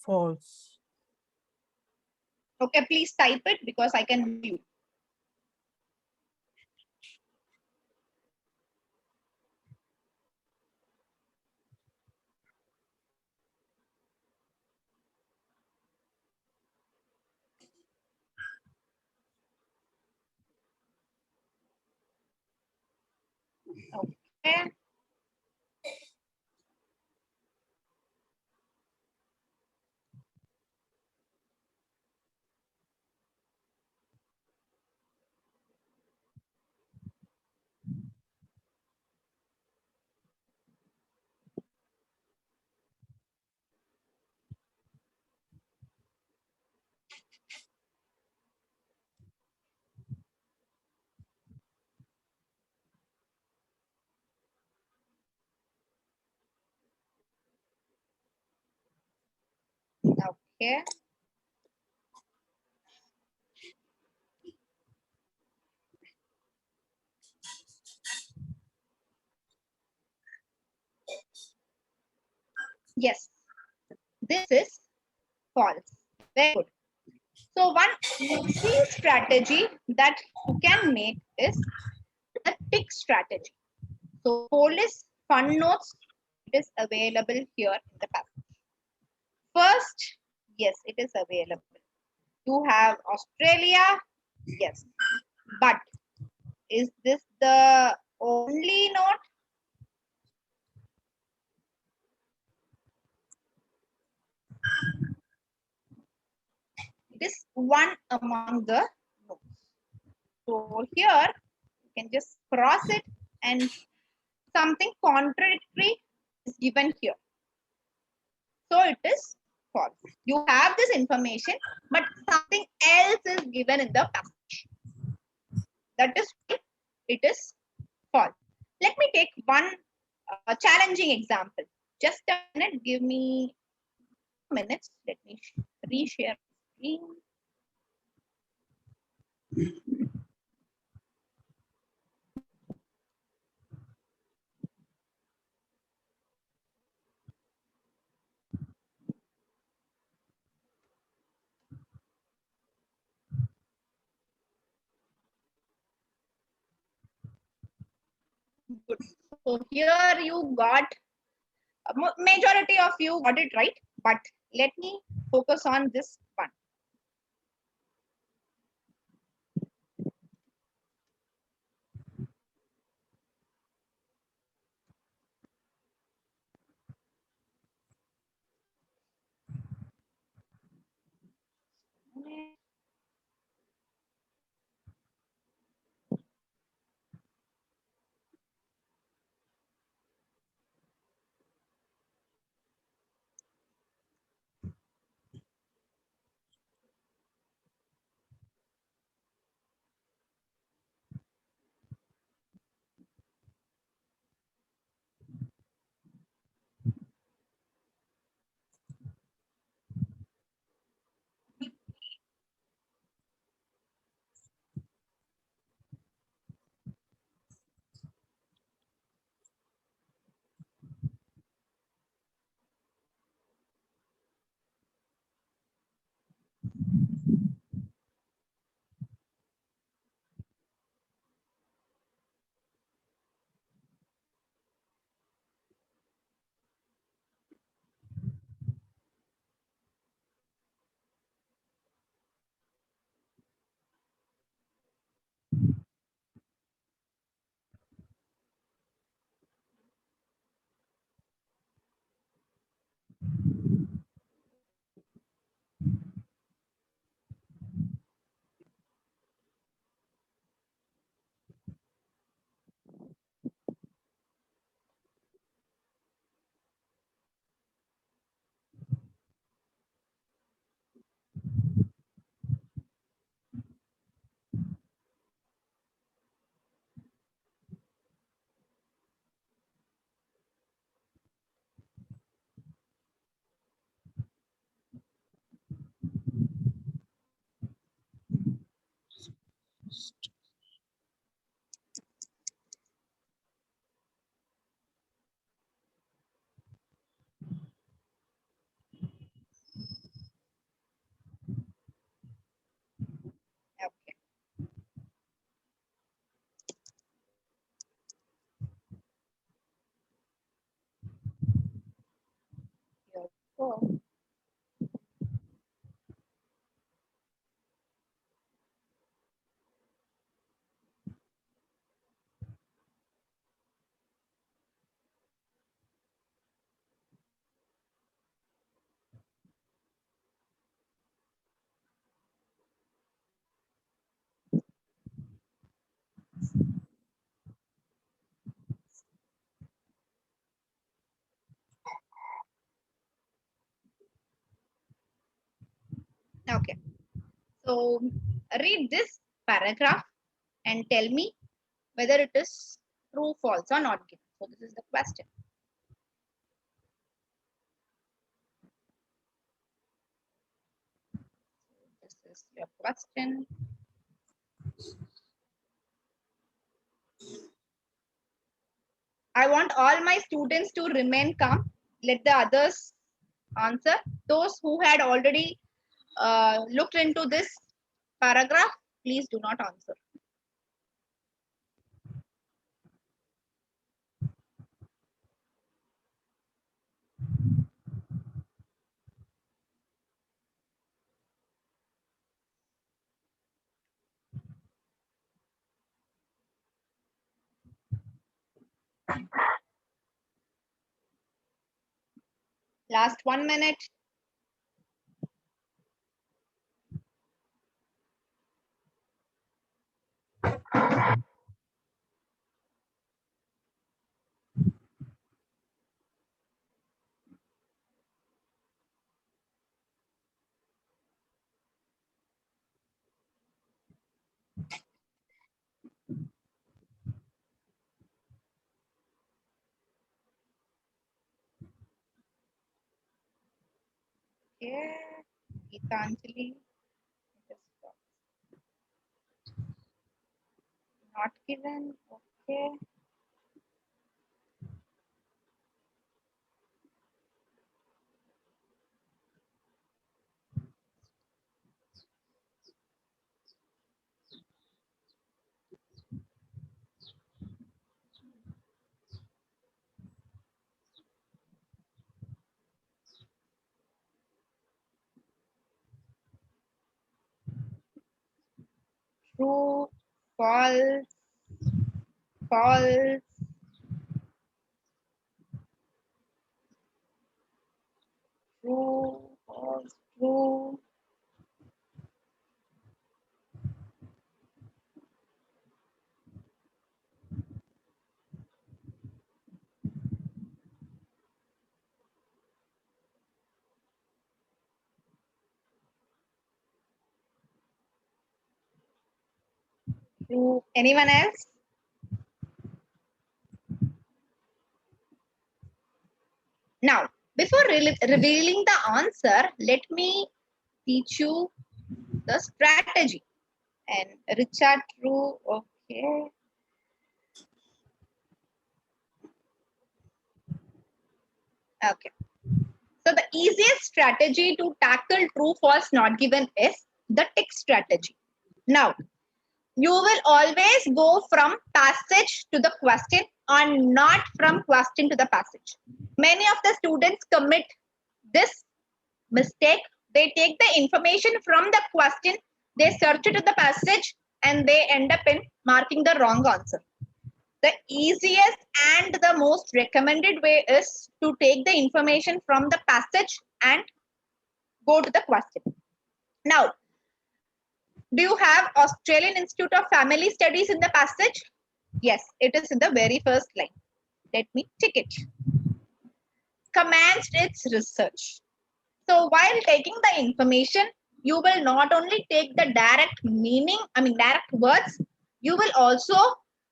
False. Okay, please type it because I can view. Okay. Okay. Yes, this is false. Very good. So one easy strategy that you can make is the tick strategy. So Police fund notes, it is available here in the passage. First, yes, it is available. You have Australia, yes. But is this the only note? It is one among the notes. So here you can just cross it and something contradictory is given here. So it is false. You have this information, but something else is given in the passage. That is why it is false. Let me take one challenging example. Just a minute, give me minutes. Let me reshare screen. Good. So here you got majority of you got it right, but let me focus on this one. Okay. So read this paragraph and tell me whether it is true, false, or not given. So this is the question. This is your question. I want all my students to remain calm. Let the others answer. Those who had already looked into this paragraph, please do not answer. Last 1 minute. Okay. Gitanjali. It is not given. Okay. True, false, false, true, false, true. True. Anyone else? Now, before revealing the answer, let me teach you the strategy. And Richard, true. Okay. Okay. So the easiest strategy to tackle true, false, not given is the tick strategy. Now, you will always go from passage to the question and not from question to the passage. Many of the students commit this mistake. They take the information from the question, they search it to the passage, and they end up in marking the wrong answer. The easiest and the most recommended way is to take the information from the passage and go to the question. Now, do you have Australian Institute of Family Studies in the passage? Yes, it is in the very first line. Let me tick it. Commenced its research. So while taking the information, you will not only take the direct meaning, direct words, you will also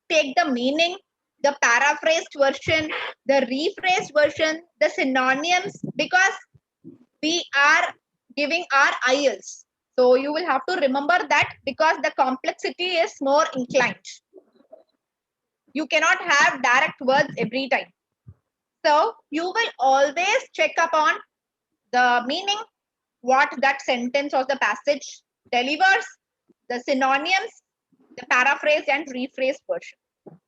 take the meaning, the paraphrased version, the rephrased version, the synonyms, because we are giving our IELTS. So you will have to remember that because the complexity is more inclined. You cannot have direct words every time. So you will always check upon the meaning, what that sentence or the passage delivers, the synonyms, the paraphrase and rephrase version.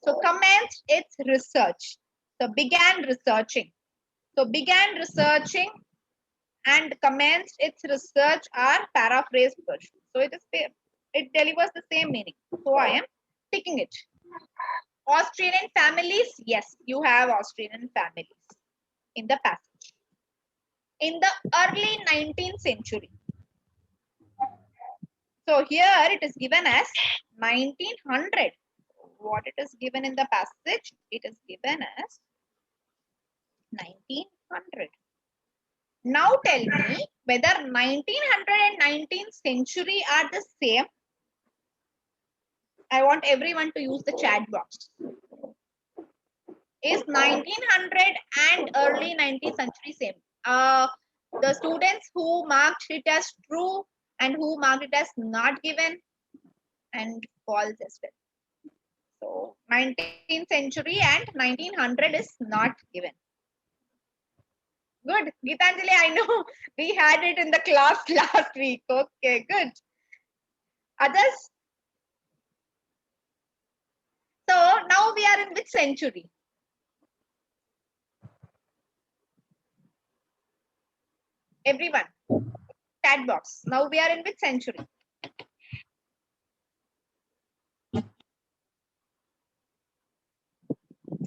So commenced its research. So began researching. So began researching and commenced its research are paraphrased version. So it delivers the same meaning. So I am picking it. Australian families, yes, you have Australian families in the passage. In the early 19th century. So here it is given as 1900. What it is given in the passage? It is given as 1900. Now tell me whether 1900 and 19th century are the same. I want everyone to use the chat box. Is 1900 and early 19th century same? The students who marked it as true and who marked it as not given and false as well. So 19th century and 1900 is not given. Good. Gitanjali, I know we had it in the class last week. Okay, good. Others? So now we are in which century? Everyone, chat box. Now we are in which century?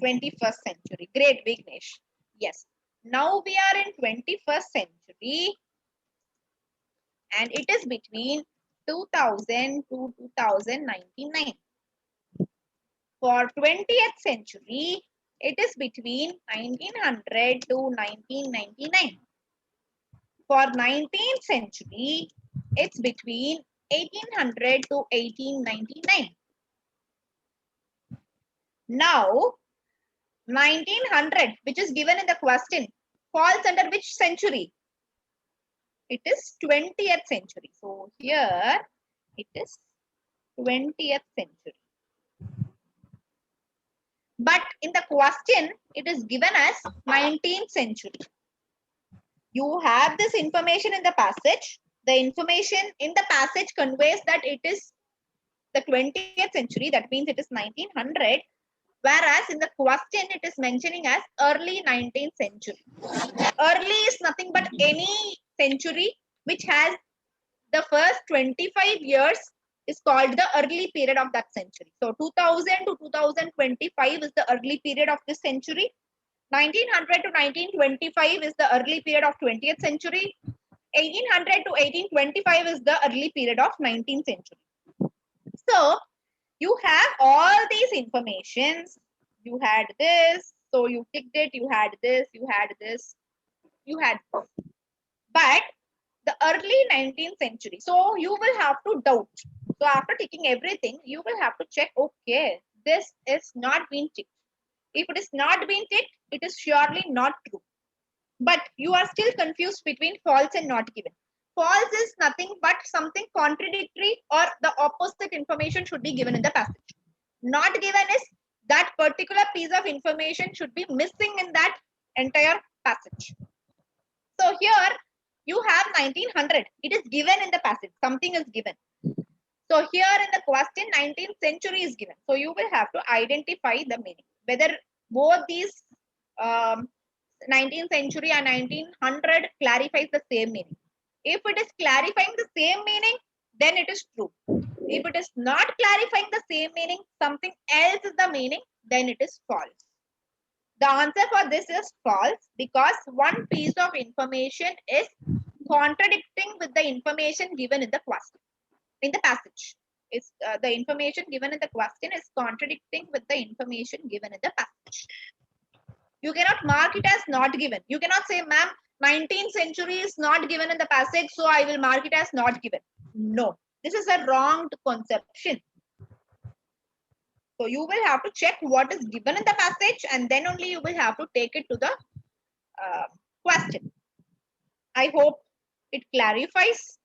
'21st century. Great, Vignesh. Yes. Now we are in 21st century and it is between 2000 to 2099. For 20th century, it is between 1900 to 1999. For 19th century, it's between 1800 to 1899. Now, 1900, which is given in the question, falls under which century? It is 20th century. So here it is 20th century. But in the question, it is given as 19th century. You have this information in the passage. The information in the passage conveys that it is the 20th century. That means it is 1900. Whereas in the question, it is mentioning as early 19th century. Early is nothing but any century which has the first 25 years is called the early period of that century. So 2000 to 2025 is the early period of this century. 1900 to 1925 is the early period of 20th century. 1800 to 1825 is the early period of 19th century. So you have all these informations. You had this, so you ticked it. You had this, you had this, you had this. But the early 19th century, so you will have to doubt. So after ticking everything, you will have to check, okay, this is not being ticked. If it is not being ticked, it is surely not true. But you are still confused between false and not given. False is nothing but something contradictory or the opposite information should be given in the passage. Not given is that particular piece of information should be missing in that entire passage. So here you have 1900. It is given in the passage. Something is given. So here in the question, 19th century is given. So you will have to identify the meaning. Whether both these 19th century and 1900 clarifies the same meaning. If it is clarifying the same meaning, then it is true. If it is not clarifying the same meaning, something else is the meaning, then it is false. The answer for this is false because one piece of information is contradicting with the information given in the question, in the passage. It's the information given in the question is contradicting with the information given in the passage. You cannot mark it as not given. You cannot say, ma'am, 19th century is not given in the passage, so I will mark it as not given. No, this is a wrong conception. So you will have to check what is given in the passage and then only you will have to take it to the question. I hope it clarifies.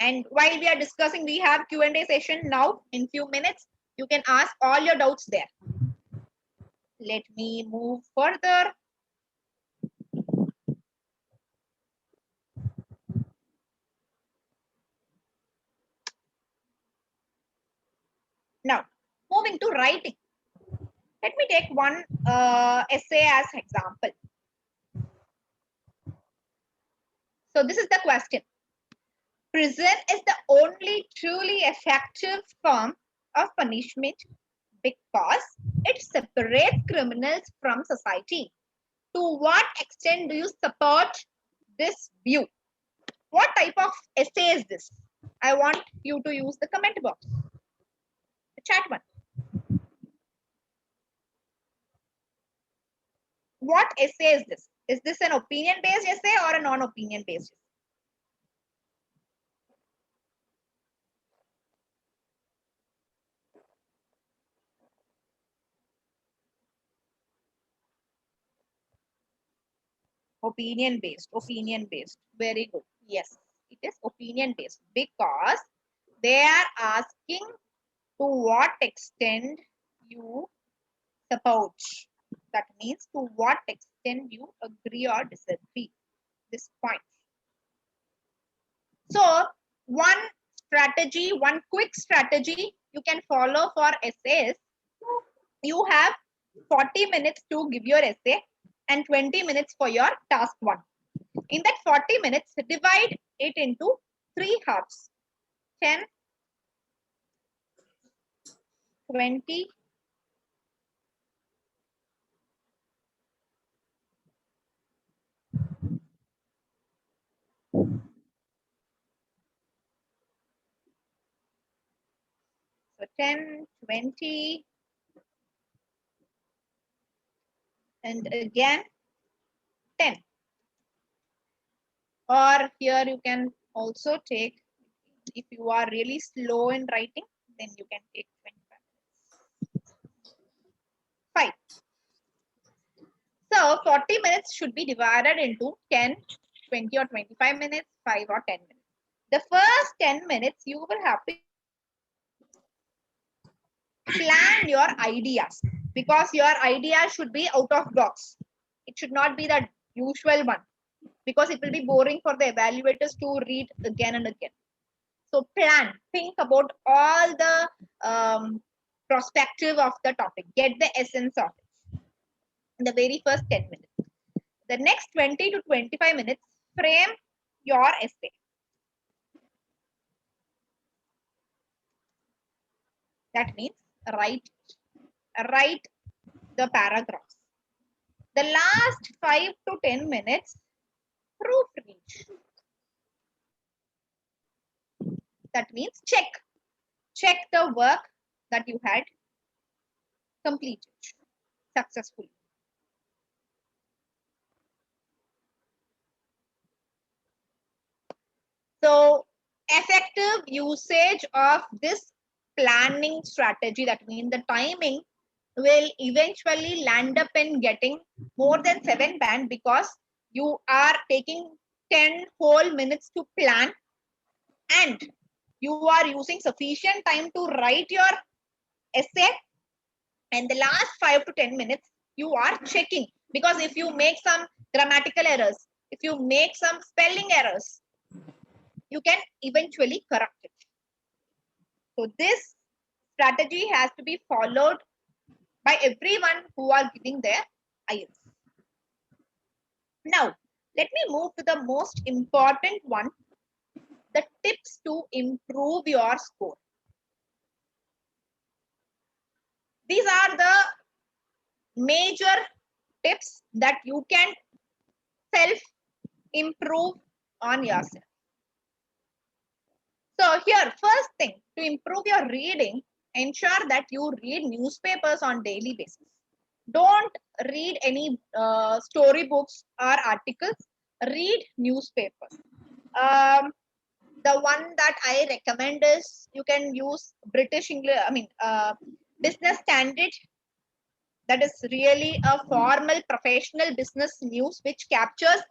And while we are discussing, we have Q&A session now in few minutes. You can ask all your doubts there. Let me move further. Now, moving to writing. Let me take one essay as example. So this is the question. Prison is the only truly effective form of punishment because it separates criminals from society. To what extent do you support this view? What type of essay is this? I want you to use the comment box, the chat one. What essay is this? Is this an opinion based essay or a non-opinion based? Opinion based. Very good. Yes, it is opinion based because they are asking to what extent you support. That means to what extent you agree or disagree this point. So one strategy, one quick strategy you can follow for essays. You have 40 minutes to give your essay and 20 minutes for your task one. In that 40 minutes, divide it into 3 halves. 10, 20, 10, 20, and again 10. Or here you can also take, if you are really slow in writing, then you can take 25. 5. So 40 minutes should be divided into 10, 20 or 25 minutes, 5 or 10 minutes. The first 10 minutes, you will have to plan your ideas because your idea should be out of box. It should not be the usual one because it will be boring for the evaluators to read again and again. So plan, think about all the perspective of the topic, get the essence of it in the very first 10 minutes. The next 20 to 25 minutes, frame your essay. That means write the paragraphs. The last 5 to 10 minutes, proofread. That means check the work that you had completed successfully. So effective usage of this planning strategy, that means the timing, will eventually land up in getting more than 7 band because you are taking 10 whole minutes to plan and you are using sufficient time to write your essay, and the last 5 to 10 minutes you are checking, because if you make some grammatical errors, if you make some spelling errors, you can eventually correct it. So this strategy has to be followed by everyone who are giving their IELTS. Now, let me move to the most important one, the tips to improve your score. These are the major tips that you can self-improve on yourself. So here, first thing, to improve your reading, ensure that you read newspapers on daily basis. Don't read any storybooks or articles. Read newspapers. The one that I recommend is you can use British English, Business Standard. That is really a formal professional business news which captures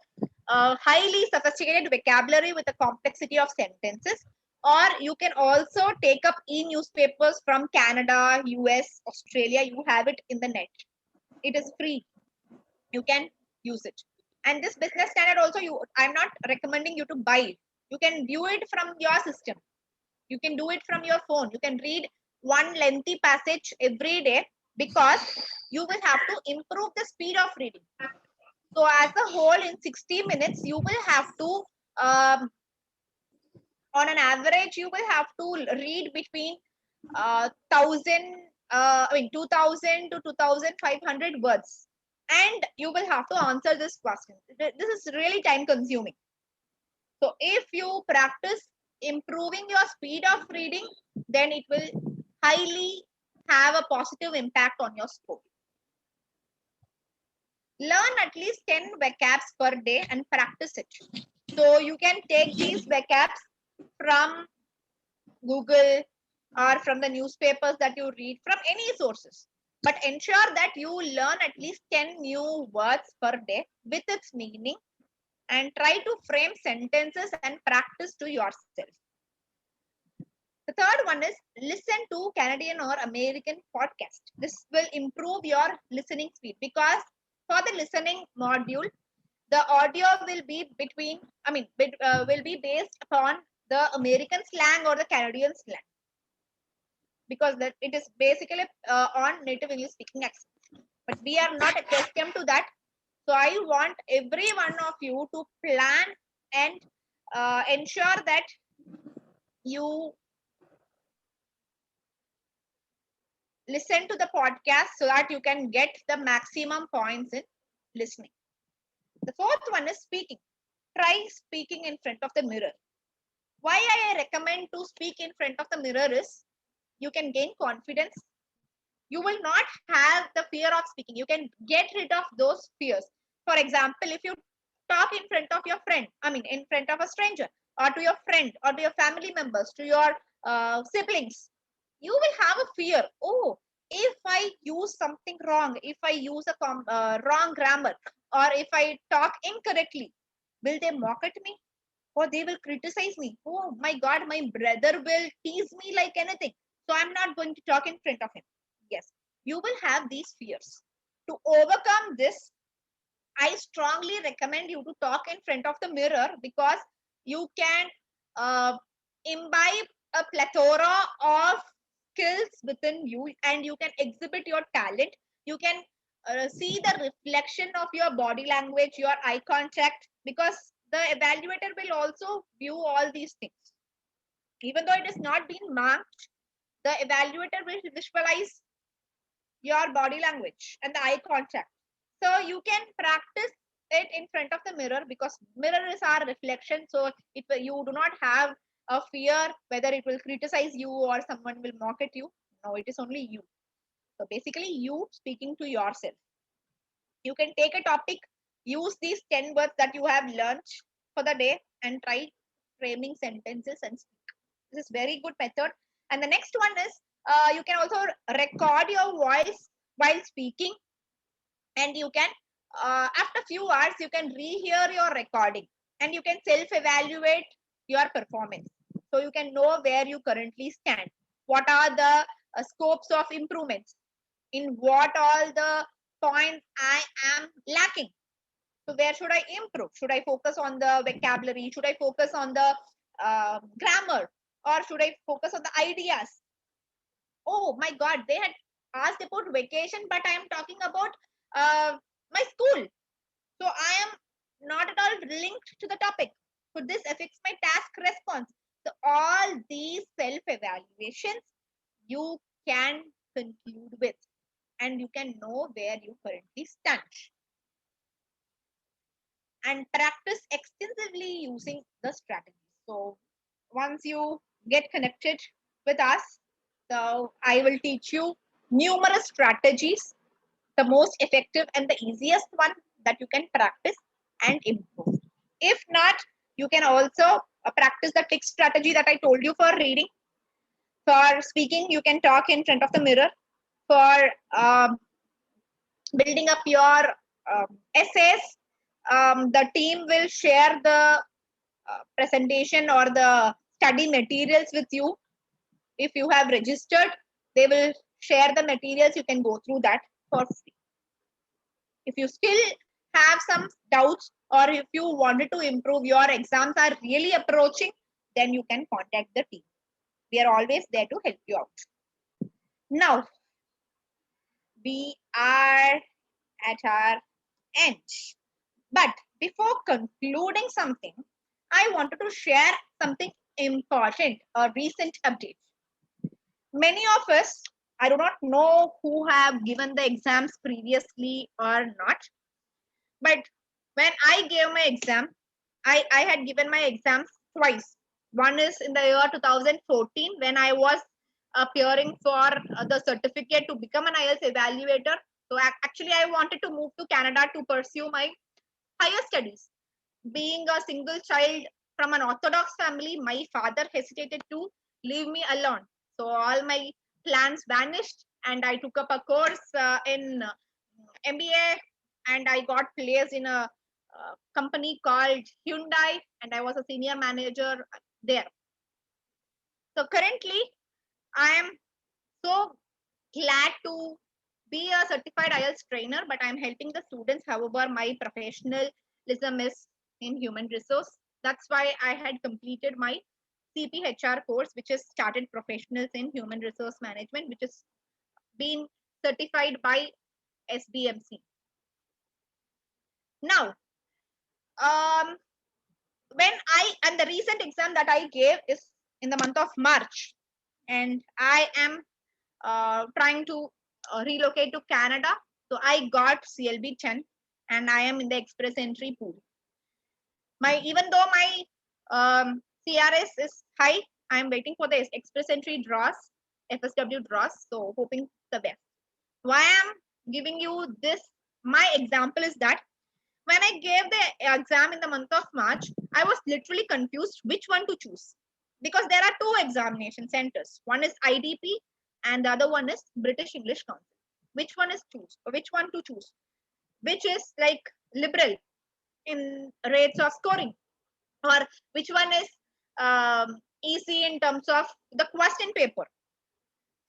highly sophisticated vocabulary with a complexity of sentences. Or you can also take up e-newspapers from Canada, US, Australia. You have it in the net. It is free. You can use it. And this Business Standard also, I'm not recommending you to buy it. You can view it from your system. You can do it from your phone. You can read one lengthy passage every day because you will have to improve the speed of reading. So as a whole, in 60 minutes, you will have to, on an average, you will have to read between 2,000 to 2,500 words. And you will have to answer this question. This is really time consuming. So if you practice improving your speed of reading, then it will highly have a positive impact on your score. learn at least 10 vocabs per day and practice it. So you can take these vocabs from Google or from the newspapers that you read, from any sources. But ensure that you learn at least 10 new words per day with its meaning, and try to frame sentences and practice to yourself. The third one is listen to Canadian or American podcast. This will improve your listening speed, because for the listening module, the audio will be will be based upon the American slang or the Canadian slang, because that it is basically on native English speaking accent. But we are not accustomed to that. So I want every one of you to plan and ensure that you listen to the podcast so that you can get the maximum points in listening. The fourth one is speaking. Try speaking in front of the mirror. Why I recommend to speak in front of the mirror is you can gain confidence. You will not have the fear of speaking. You can get rid of those fears. For example, if you talk in front of your friend, in front of a stranger, or to your friend, or to your family members, to your siblings, you will have a fear. Oh, if I use something wrong, if I use a wrong grammar, or if I talk incorrectly, will they mock at me? Or they will criticize me? Oh my God, my brother will tease me like anything. So I'm not going to talk in front of him. Yes, you will have these fears. To overcome this, I strongly recommend you to talk in front of the mirror, because you can uh, imbibe a plethora of skills within you, and you can exhibit your talent. You can see the reflection of your body language, your eye contact, because the evaluator will also view all these things. Even though it is not being marked, the evaluator will visualize your body language and the eye contact. So you can practice it in front of the mirror, because mirror is our reflection. So if you do not have a fear whether it will criticize you or someone will mock at you, no, it is only you. So basically you speaking to yourself. You can take a topic, use these 10 words that you have learned for the day, and try framing sentences and speak. This is very good method. And the next one is you can also record your voice while speaking, and you can after few hours you can rehear your recording, and you can self-evaluate your performance. So you can know where you currently stand, what are the scopes of improvements, in what all the points I am lacking. So where should I improve? Should I focus on the vocabulary? Should I focus on the grammar? Or should I focus on the ideas? Oh my God, they had asked about vacation, but I am talking about my school. So I am not at all linked to the topic. So this affects my task response. So all these self-evaluations you can conclude with, and you can know where you currently stand, and practice extensively using the strategies. So once you get connected with us, so I will teach you numerous strategies, the most effective and the easiest one that you can practice and improve. If not, you can also practice the tick strategy that I told you for reading. For speaking, you can talk in front of the mirror. For building up your essays, the team will share the presentation or the study materials with you. If you have registered, they will share the materials. You can go through that for free. If you still have some doubts, or if you wanted to improve, your exams are really approaching, then you can contact the team. We are always there to help you out. Now, we are at our end. But before concluding something, I wanted to share something important, a recent update. Many of us, I do not know who have given the exams previously or not, but when I gave my exam, I had given my exams twice. One is in the year 2014 when I was appearing for the certificate to become an IELTS evaluator. So actually, I wanted to move to Canada to pursue my higher studies. Being a single child from an Orthodox family, my father hesitated to leave me alone. So all my plans vanished, and I took up a course in MBA, and I got placed in a company called Hyundai, and I was a senior manager there. So currently, I am so glad to be a certified IELTS trainer, but I'm helping the students. However, my professionalism is in human resource. That's why I had completed my CPHR course, which is Chartered Professionals in Human Resource Management, which is been certified by SBMC. Now, um, and the recent exam that I gave is in the month of March, and I am trying to relocate to Canada. So I got CLB 10 and I am in the express entry pool. Even though my CRS is high, I am waiting for the express entry draws, FSW draws. So hoping the best. Why I'm giving you this, my example is that when I gave the exam in the month of March, I was literally confused which one to choose, because there are two examination centers. One is IDP and the other one is British English Council. Which one is choose? Which one to choose? Which is like liberal in rates of scoring, or which one is easy in terms of the question paper?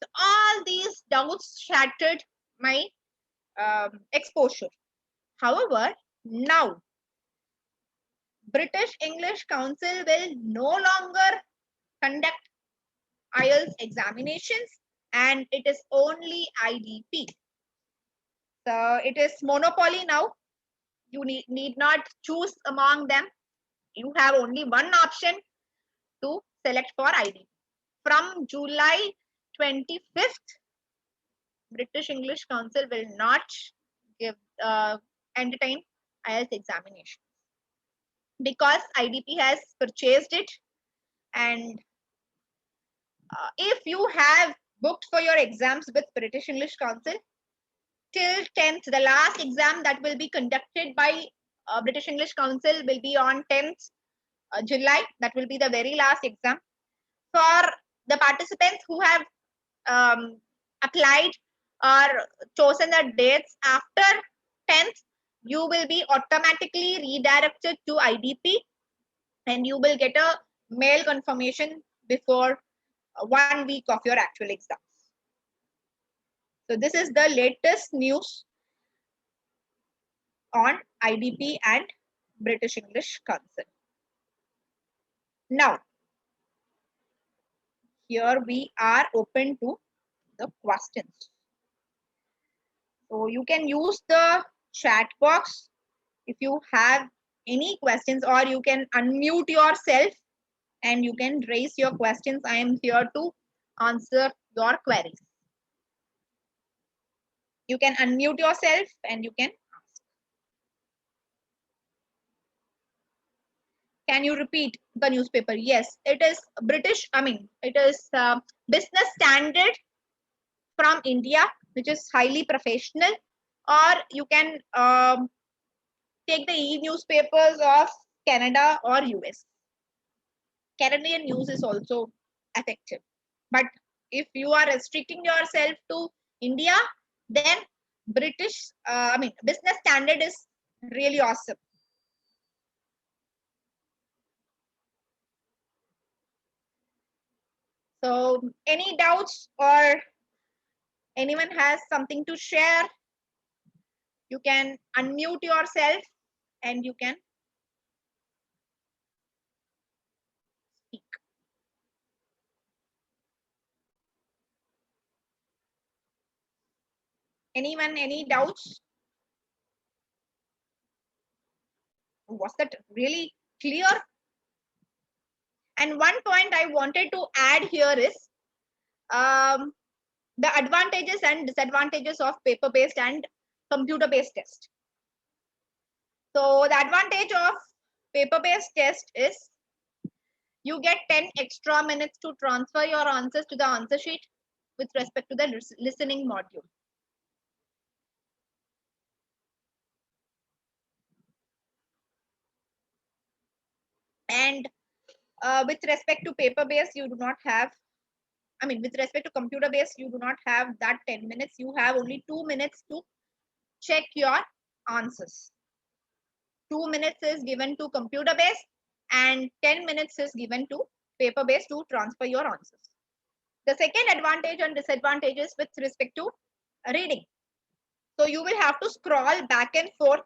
So all these doubts shattered my exposure. However, now British English Council will no longer conduct IELTS examinations, and it is only IDP. So it is monopoly now. You need not choose among them. You have only one option to select for IDP. From July 25th, British English Council will not give entertain IELTS examination, because IDP has purchased it. And if you have booked for your exams with British English Council till 10th, the last exam that will be conducted by British English Council will be on 10th July. That will be the very last exam. For the participants who have applied or chosen the dates after 10th, you will be automatically redirected to IDP, and you will get a mail confirmation before 1 week of your actual exams. So this is the latest news on IDP and British English Council. Now, here we are open to the questions. So you can use the chat box if you have any questions, or you can unmute yourself and you can raise your questions. I am here to answer your queries. You can unmute yourself and you can ask. Can you repeat the newspaper? Yes, it is British. It is Business Standard from India, which is highly professional. Or you can take the e-newspapers of Canada or US. Canadian news is also effective. But if you are restricting yourself to India, then Business Standard is really awesome. So any doubts, or anyone has something to share, you can unmute yourself and you can speak. Anyone, any doubts? Was that really clear? And one point I wanted to add here is the advantages and disadvantages of paper-based and computer-based test. So the advantage of paper-based test is you get 10 extra minutes to transfer your answers to the answer sheet with respect to the listening module. And with respect to paper based, you do not have, I mean, with respect to computer based, you do not have that 10 minutes. You have only 2 minutes to check your answers. 2 minutes is given to computer based and 10 minutes is given to paper based to transfer your answers. The second advantage and disadvantage is with respect to reading. So you will have to scroll back and forth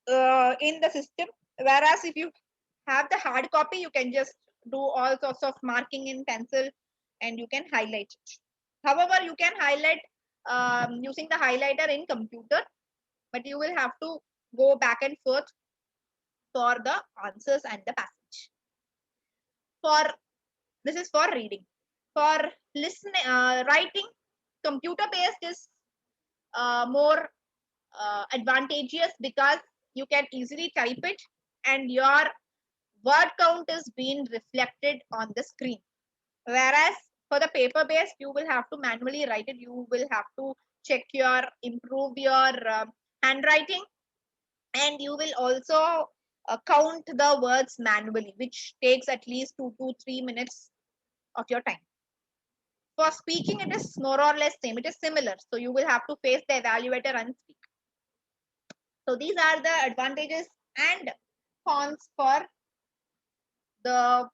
in the system. Whereas if you have the hard copy, you can just do all sorts of marking in pencil and you can highlight it. However, you can highlight using the highlighter in computer, but you will have to go back and forth for the answers and the passage. For this is for reading. For listening, writing, computer based is more advantageous because you can easily type it and your word count is being reflected on the screen. Whereas for the paper based, you will have to manually write it. You will have to check your, improve your handwriting, and you will also count the words manually, which takes at least 2 to 3 minutes of your time. For speaking, it is more or less same. It is similar. So you will have to face the evaluator and speak. So these are the advantages and cons for the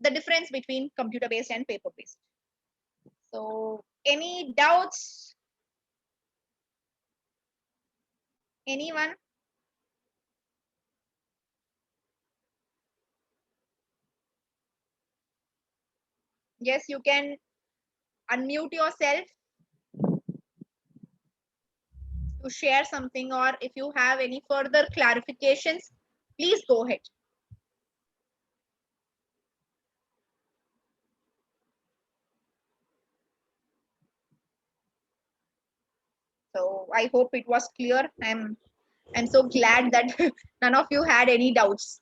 difference between computer based and paper based. So any doubts? Anyone? Yes, you can unmute yourself to share something, or if you have any further clarifications, please go ahead. So I hope it was clear. I'm so glad that none of you had any doubts.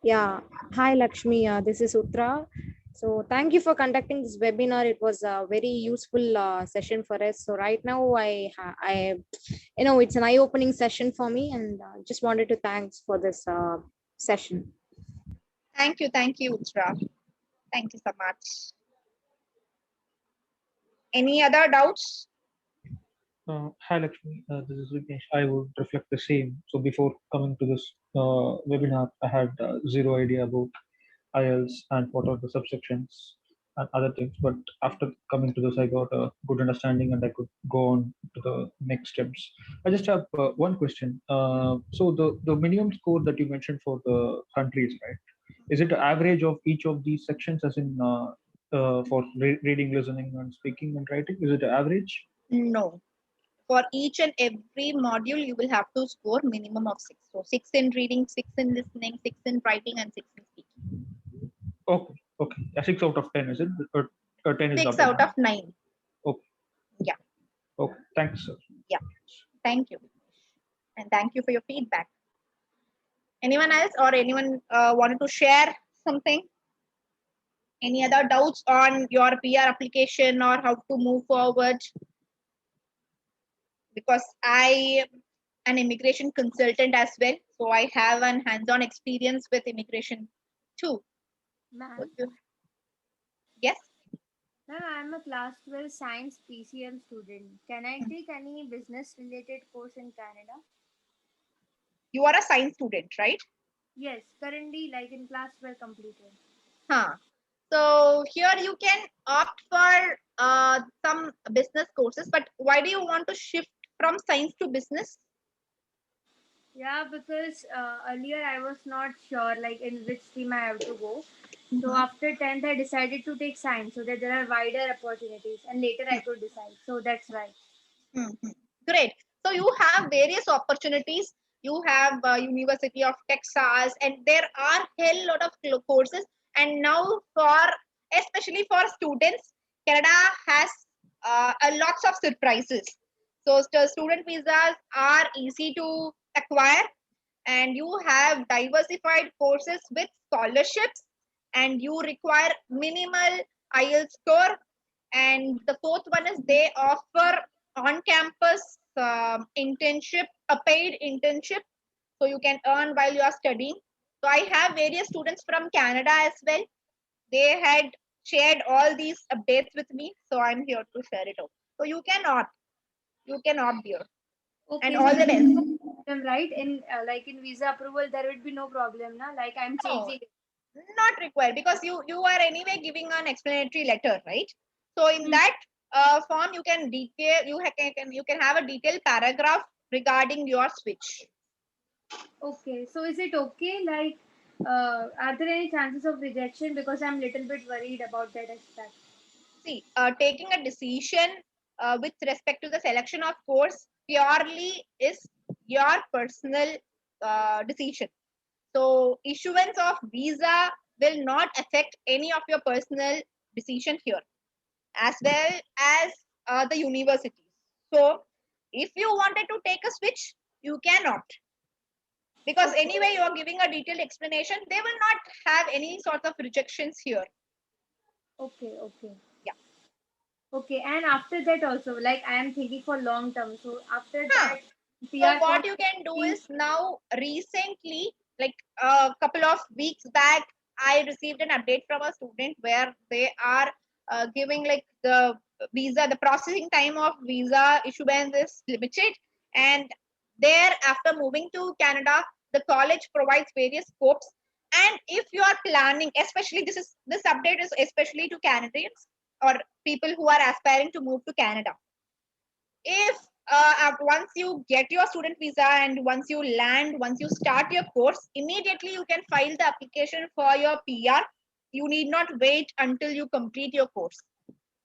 Yeah. Hi, Lakshmi. This is Utra. So thank you for conducting this webinar. It was a very useful session for us. So right now, it's an eye-opening session for me, and just wanted to thanks for this session. Thank you, Utra. Thank you so much. Any other doubts? Hi Lakshmi, this is Vignesh. I would reflect the same. So before coming to this webinar, I had zero idea about IELTS and what are the subsections and other things. But after coming to this, I got a good understanding and I could go on to the next steps. I just have one question. So the minimum score that you mentioned for the countries, right? Is it the average of each of these sections, as in for reading, listening, and speaking and writing? Is it the average? No. For each and every module, you will have to score minimum of 6. So 6 in reading, 6 in listening, 6 in writing, and 6 in speaking. Okay. Yeah, 6 out of 10, is it? Or 10 is 6 double. out of 9. Okay. Yeah. Okay. Thanks, sir. Yeah. Thank you. And thank you for your feedback. Anyone else or anyone wanted to share something? Any other doubts on your PR application or how to move forward? Because I am an immigration consultant as well, so I have an hands-on experience with immigration too. Ma'am, Yes, ma'am, I'm a class 12 science PCM student. Can I take any business related course in Canada? you are a science student, right? Yes, currently like in class 12 completed. So here you can opt for some business courses, but why do you want to shift from science to business? Yeah, because earlier I was not sure like in which stream I have to go. So after 10th I decided to take science so that there are wider opportunities and later I could decide. So that's right. Great. So you have various opportunities. You have University of Texas, and there are hell lot of courses. And now for especially for students, Canada has a lots of surprises. So student visas are easy to acquire, and you have diversified courses with scholarships, and you require minimal IELTS score. And the fourth one is they offer on-campus internship, a paid internship, so you can earn while you are studying. So I have various students from Canada as well. They had shared all these updates with me, so I'm here to share it out. So you can opt here. Okay, And so all the there best. is no problem, right? In like in visa approval, there would be no problem, na? Like I'm No, changing it. not required because you are anyway giving an explanatory letter, right? So in Hmm. that form, you can have a detailed paragraph regarding your switch. Okay, so is it okay? Like, are there any chances of rejection? Because I'm little bit worried about that aspect. See, taking a decision with respect to the selection of course purely is your personal decision. So issuance of visa will not affect any of your personal decision here, as well as the universities. So if you wanted to take a switch, you cannot, because Okay, anyway you are giving a detailed explanation. They will not have any sort of rejections here. okay. Yeah. Okay, and after that also, like I am thinking for long term. So after Huh. that, So PR what point. you can do is now recently, like a couple of weeks back, I received an update from a student where they are giving like the visa, the processing time of visa issuance is limited, and there after moving to Canada, the college provides various scopes. And if you are planning, especially this update is especially to Canadians or people who are aspiring to move to Canada. If once you get your student visa and once you start your course, immediately you can file the application for your PR. You need not wait until you complete your course.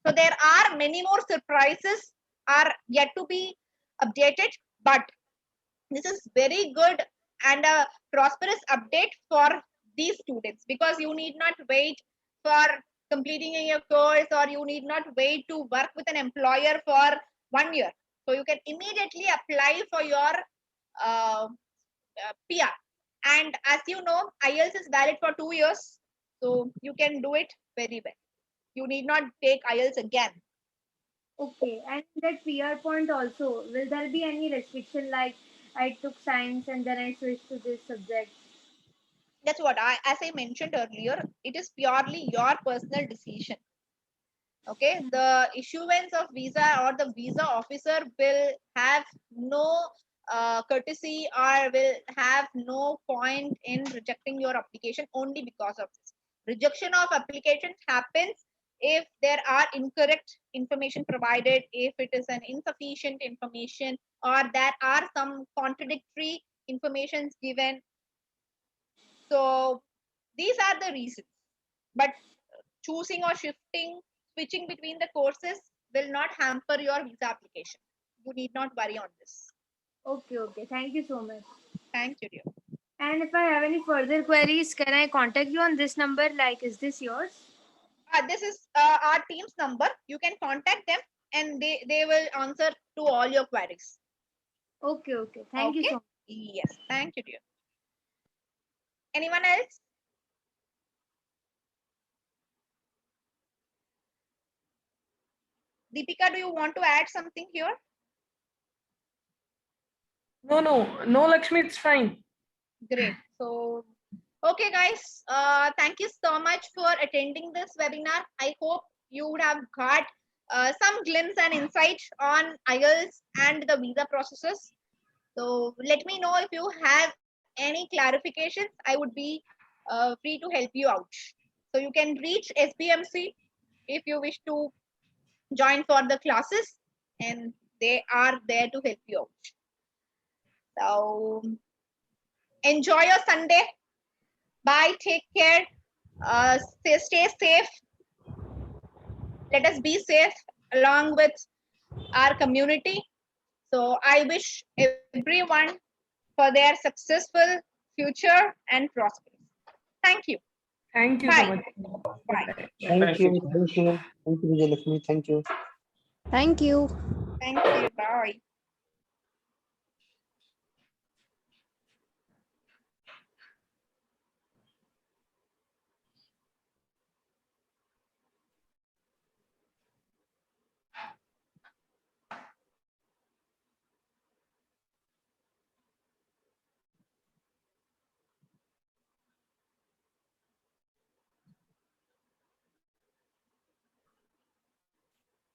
So there are many more surprises are yet to be updated, but this is very good and a prosperous update for these students, because you need not wait for completing your course, or you need not wait to work with an employer for 1 year. So you can immediately apply for your PR. And as you know, IELTS is valid for 2 years, so you can do it very well. You need not take IELTS again. Okay, and that PR point also, will there be any restriction like I took science and then I switched to this subject? That's what as I mentioned earlier, it is purely your personal decision. Okay, the issuance of visa or the visa officer will have no courtesy or will have no point in rejecting your application only because of this. Rejection of applications happens if there are incorrect information provided, if it is an insufficient information, or there are some contradictory informations given. So these are the reasons. But choosing or switching between the courses will not hamper your visa application. You need not worry on this. Okay. Thank you so much. Thank you, dear. And if I have any further queries, can I contact you on this number? Like, is this yours? This is our team's number. You can contact them and they will answer to all your queries. Okay. Thank you Okay? so much. Yes. Thank you, dear. Anyone else? Deepika, do you want to add something here? No, Lakshmi, it's fine. Great. So, okay, guys, thank you so much for attending this webinar. I hope you would have got some glimpse and insight on IELTS and the visa processes. So, let me know if you have any clarifications. I would be free to help you out. So, you can reach SBMC if you wish to join for the classes, and they are there to help you out. So, enjoy your Sunday. Bye. Take care. Stay safe. Let us be safe along with our community. So I wish everyone for their successful future and prosperous. Thank you. Thank you so Bye. much. Bye. Thank you. Thank you, Vijayalakshmi. Thank you. Thank you. Thank you. Bye.